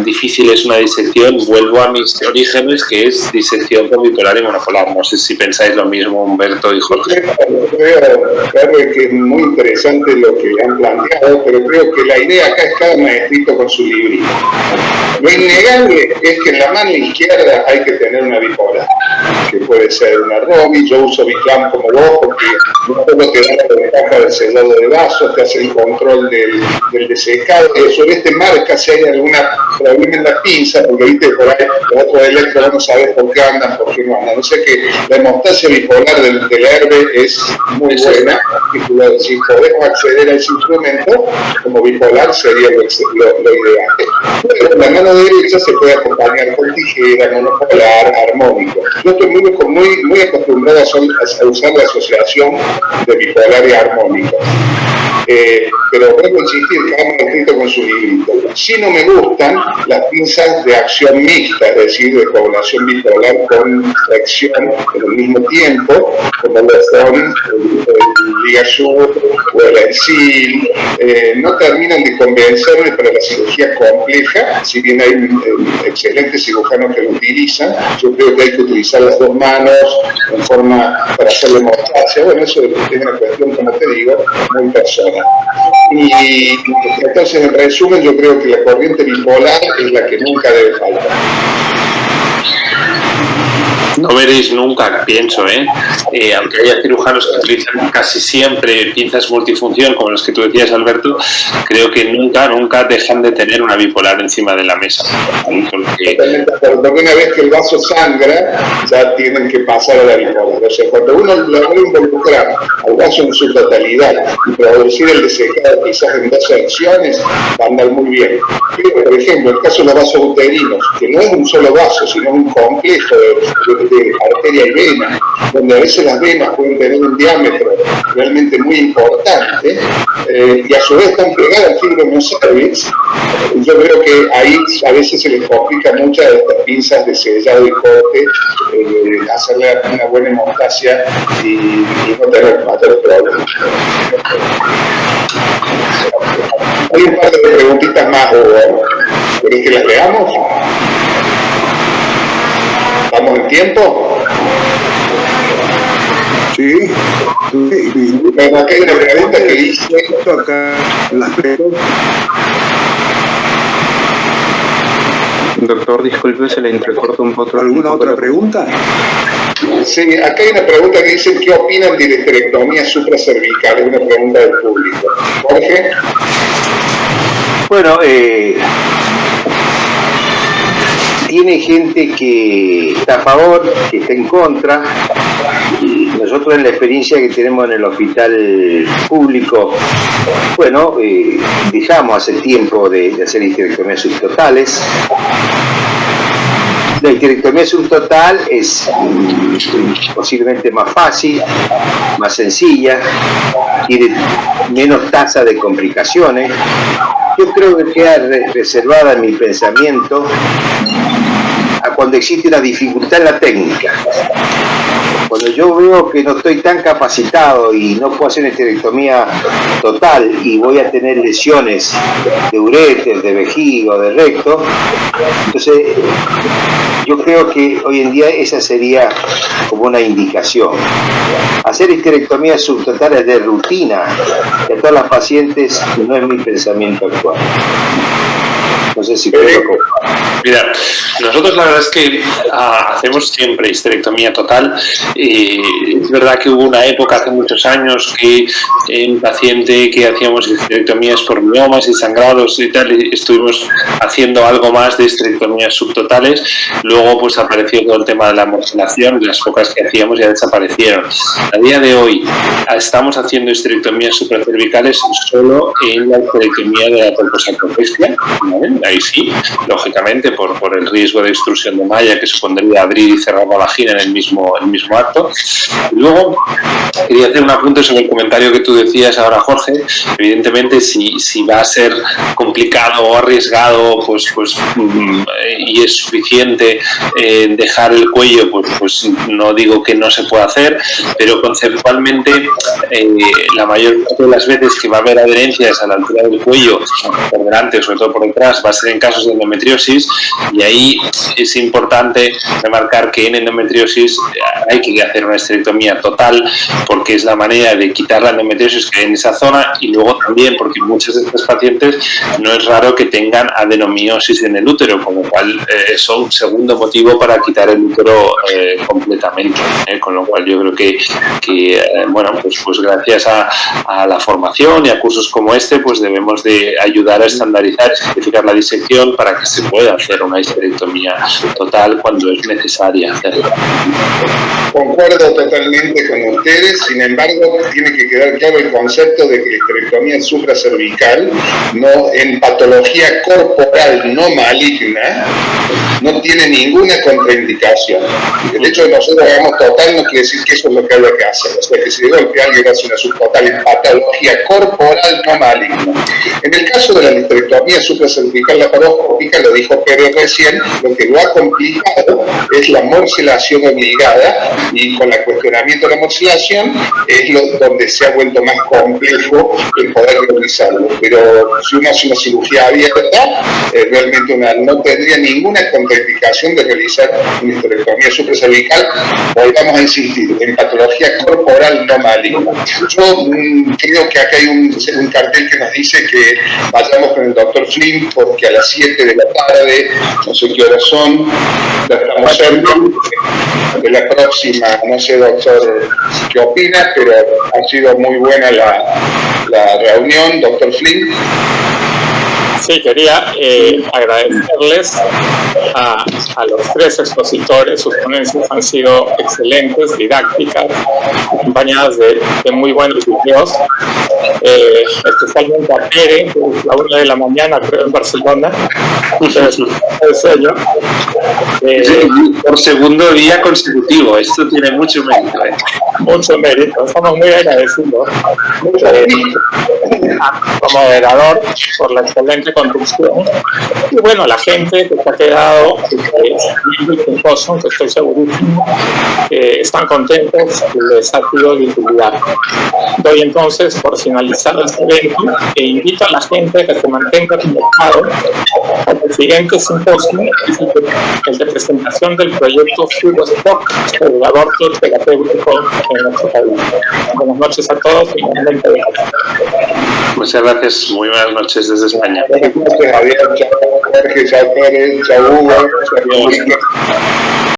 difícil es una disección, vuelvo a mis orígenes, que es disección con bipolar y monopolar. No sé si pensáis lo mismo, Humberto y Jorge. Creo que es muy interesante lo que han planteado, pero creo que la idea acá es cada maestrito con su librito. Lo innegable es que en la mano izquierda hay que tener una bipolar, que puede ser una Robi. Yo uso Biclam como vos porque no solo te da la ventaja del sellado de vasos, te hace el control del desecado, y sobre este marca si hay algún problema en la pinza, porque viste por ahí los otros electrodos no sabes por qué andan, por qué no andan. No sé que la hemostasia bipolar del Herbe es muy buena, y si podemos acceder a ese instrumento como bipolar sería lo ideal. Pero la mano derecha se puede acompañar con tijera, monopolar, armónico. Yo estoy muy acostumbrado a usar la asociación de bipolar y armónico. Pero vuelvo a insistir, cada maestrito con su librito. Si no me gustan las pinzas de acción mixta, es decir, de población bipolar con acción en el mismo tiempo, como el Stone, el Ligasur o el Ensil, no terminan de convencerme para la cirugía compleja. Si bien hay excelentes cirujanos que lo utilizan, yo creo que hay que utilizar las dos manos en forma para hacer la hemostasia. Bueno, eso es una cuestión, como te digo, muy personal. Y entonces, en resumen, yo creo que la corriente bipolar es la que nunca debe faltar. No veréis nunca, pienso, aunque haya cirujanos que utilizan casi siempre pinzas multifunción, como los que tú decías, Alberto, creo que nunca dejan de tener una bipolar encima de la mesa. Porque una vez que el vaso sangra, ya tienen que pasar a la bipolar. O sea, cuando uno logra involucrar al vaso en su totalidad y producir el desecado quizás en 2 secciones, va a andar muy bien. Pero, por ejemplo, el caso de los vasos uterinos, que no es un solo vaso, sino un complejo de arteria y vena, donde a veces las venas pueden tener un diámetro realmente muy importante, y a su vez están pegadas al fibromioscervix. Yo creo que ahí a veces se les complica muchas de estas pinzas de sellado y corte, hacerle una buena hemostasia y no tener mayores problemas. Hay un par de preguntitas más, Hugo. ¿Querés que las leamos? ¿Estamos en tiempo? Sí. Bueno, acá hay una pregunta que dice... Acá las preguntas. Doctor, disculpe, se le entrecorta un poco. ¿Alguna otra pregunta? Sí, acá hay una pregunta que dice ¿qué opinan de la histerectomía supracervical? Es una pregunta del público. Jorge. Bueno, tiene gente que está a favor, que está en contra. Nosotros, en la experiencia que tenemos en el hospital público, bueno, dejamos hace tiempo de hacer histerectomías subtotales. La histerectomía subtotal es posiblemente más fácil, más sencilla, tiene menos tasa de complicaciones. Yo creo que queda reservada en mi pensamiento a cuando existe una dificultad en la técnica. Cuando yo veo que no estoy tan capacitado y no puedo hacer una histerectomía total y voy a tener lesiones de ureter, de vejiga o de recto, entonces yo creo que hoy en día esa sería como una indicación. Hacer histerectomías subtotales de rutina de todas las pacientes no es mi pensamiento actual. No sé si puedo comparar. Mira, nosotros la verdad es que hacemos siempre histerectomía total. Es verdad que hubo una época hace muchos años que en paciente que hacíamos histerectomías por miomas y sangrados y tal, y estuvimos haciendo algo más de histerectomías subtotales. Luego pues apareció todo el tema de la morcinación, las pocas que hacíamos ya desaparecieron. A día de hoy estamos haciendo histerectomías supracervicales solo en la histerectomía de la colposacropestia, ¿vale? ahí sí, lógicamente, por el riesgo de extrusión de malla que supondría abrir y cerrar la vagina en el mismo acto. Y luego, quería hacer un apunte sobre el comentario que tú decías ahora, Jorge. Evidentemente, si va a ser complicado o arriesgado, y es suficiente dejar el cuello, pues no digo que no se pueda hacer, pero conceptualmente la mayor parte de las veces que va a haber adherencias a la altura del cuello, por delante o sobre todo por detrás, va a ser en casos de endometriosis, y ahí es importante remarcar que en endometriosis hay que hacer una esterectomía total, porque es la manera de quitar la endometriosis que hay en esa zona, y luego también porque muchas de estas pacientes no es raro que tengan adenomiosis en el útero, con lo cual es un segundo motivo para quitar el útero completamente, con lo cual yo creo que pues gracias a la formación y a cursos como este, pues debemos de ayudar a estandarizar y simplificar la disección para que se pueda hacer una histerectomía total cuando es necesaria hacerla. Concuerdo totalmente con ustedes, sin embargo, tiene que quedar claro el concepto de que la histerectomía supracervical, en patología corporal no maligna, no tiene ninguna contraindicación. El hecho de que nosotros hagamos total no quiere decir que eso es lo que haya que hacer. O sea, que si de golpe alguien hace una subtotal en patología corporal no maligna. En el caso de la histerectomía supracervical laparoscópica, lo dijo Pérez recién, lo que lo ha complicado es la morcelación obligada, y con el cuestionamiento de la morcelación es donde se ha vuelto más complejo el poder realizarlo. Pero si uno hace una cirugía abierta, realmente no tendría ninguna contraindicación de realizar una histerectomía supracervical. Volvamos a insistir, en patología corporal no maligna. Yo creo que acá hay un cartel que nos dice que vayamos con el doctor Flynn, porque a las 7 de la tarde, no sé qué horas son, ya estamos cerca de la próxima. No sé, doctor, qué opina, pero ha sido muy buena la reunión, doctor Flynn. Sí, quería agradecerles a los tres expositores. Sus ponencias han sido excelentes, didácticas, acompañadas de muy buenos videos. Especialmente a Pere, que es la 1 de la mañana, creo, en Barcelona. De sueño. Por segundo día consecutivo, esto tiene mucho mérito. Mucho mérito, estamos muy agradecidos. Como moderador, por la excelente conducción. Y bueno, la gente que se ha quedado, que estoy segurísimo que están contentos, que les ha sido de utilidad. Doy entonces por finalizado este evento e invito a la gente que se mantenga conectado al siguiente simposio, el de presentación del proyecto FugoSpock, el aborto terapéutico en nuestro país. Buenas noches a todos y nuevamente muchas gracias, muy buenas noches desde España. Buenas noches, Javier, chao Jorge, chao Pérez, chao Hugo, chao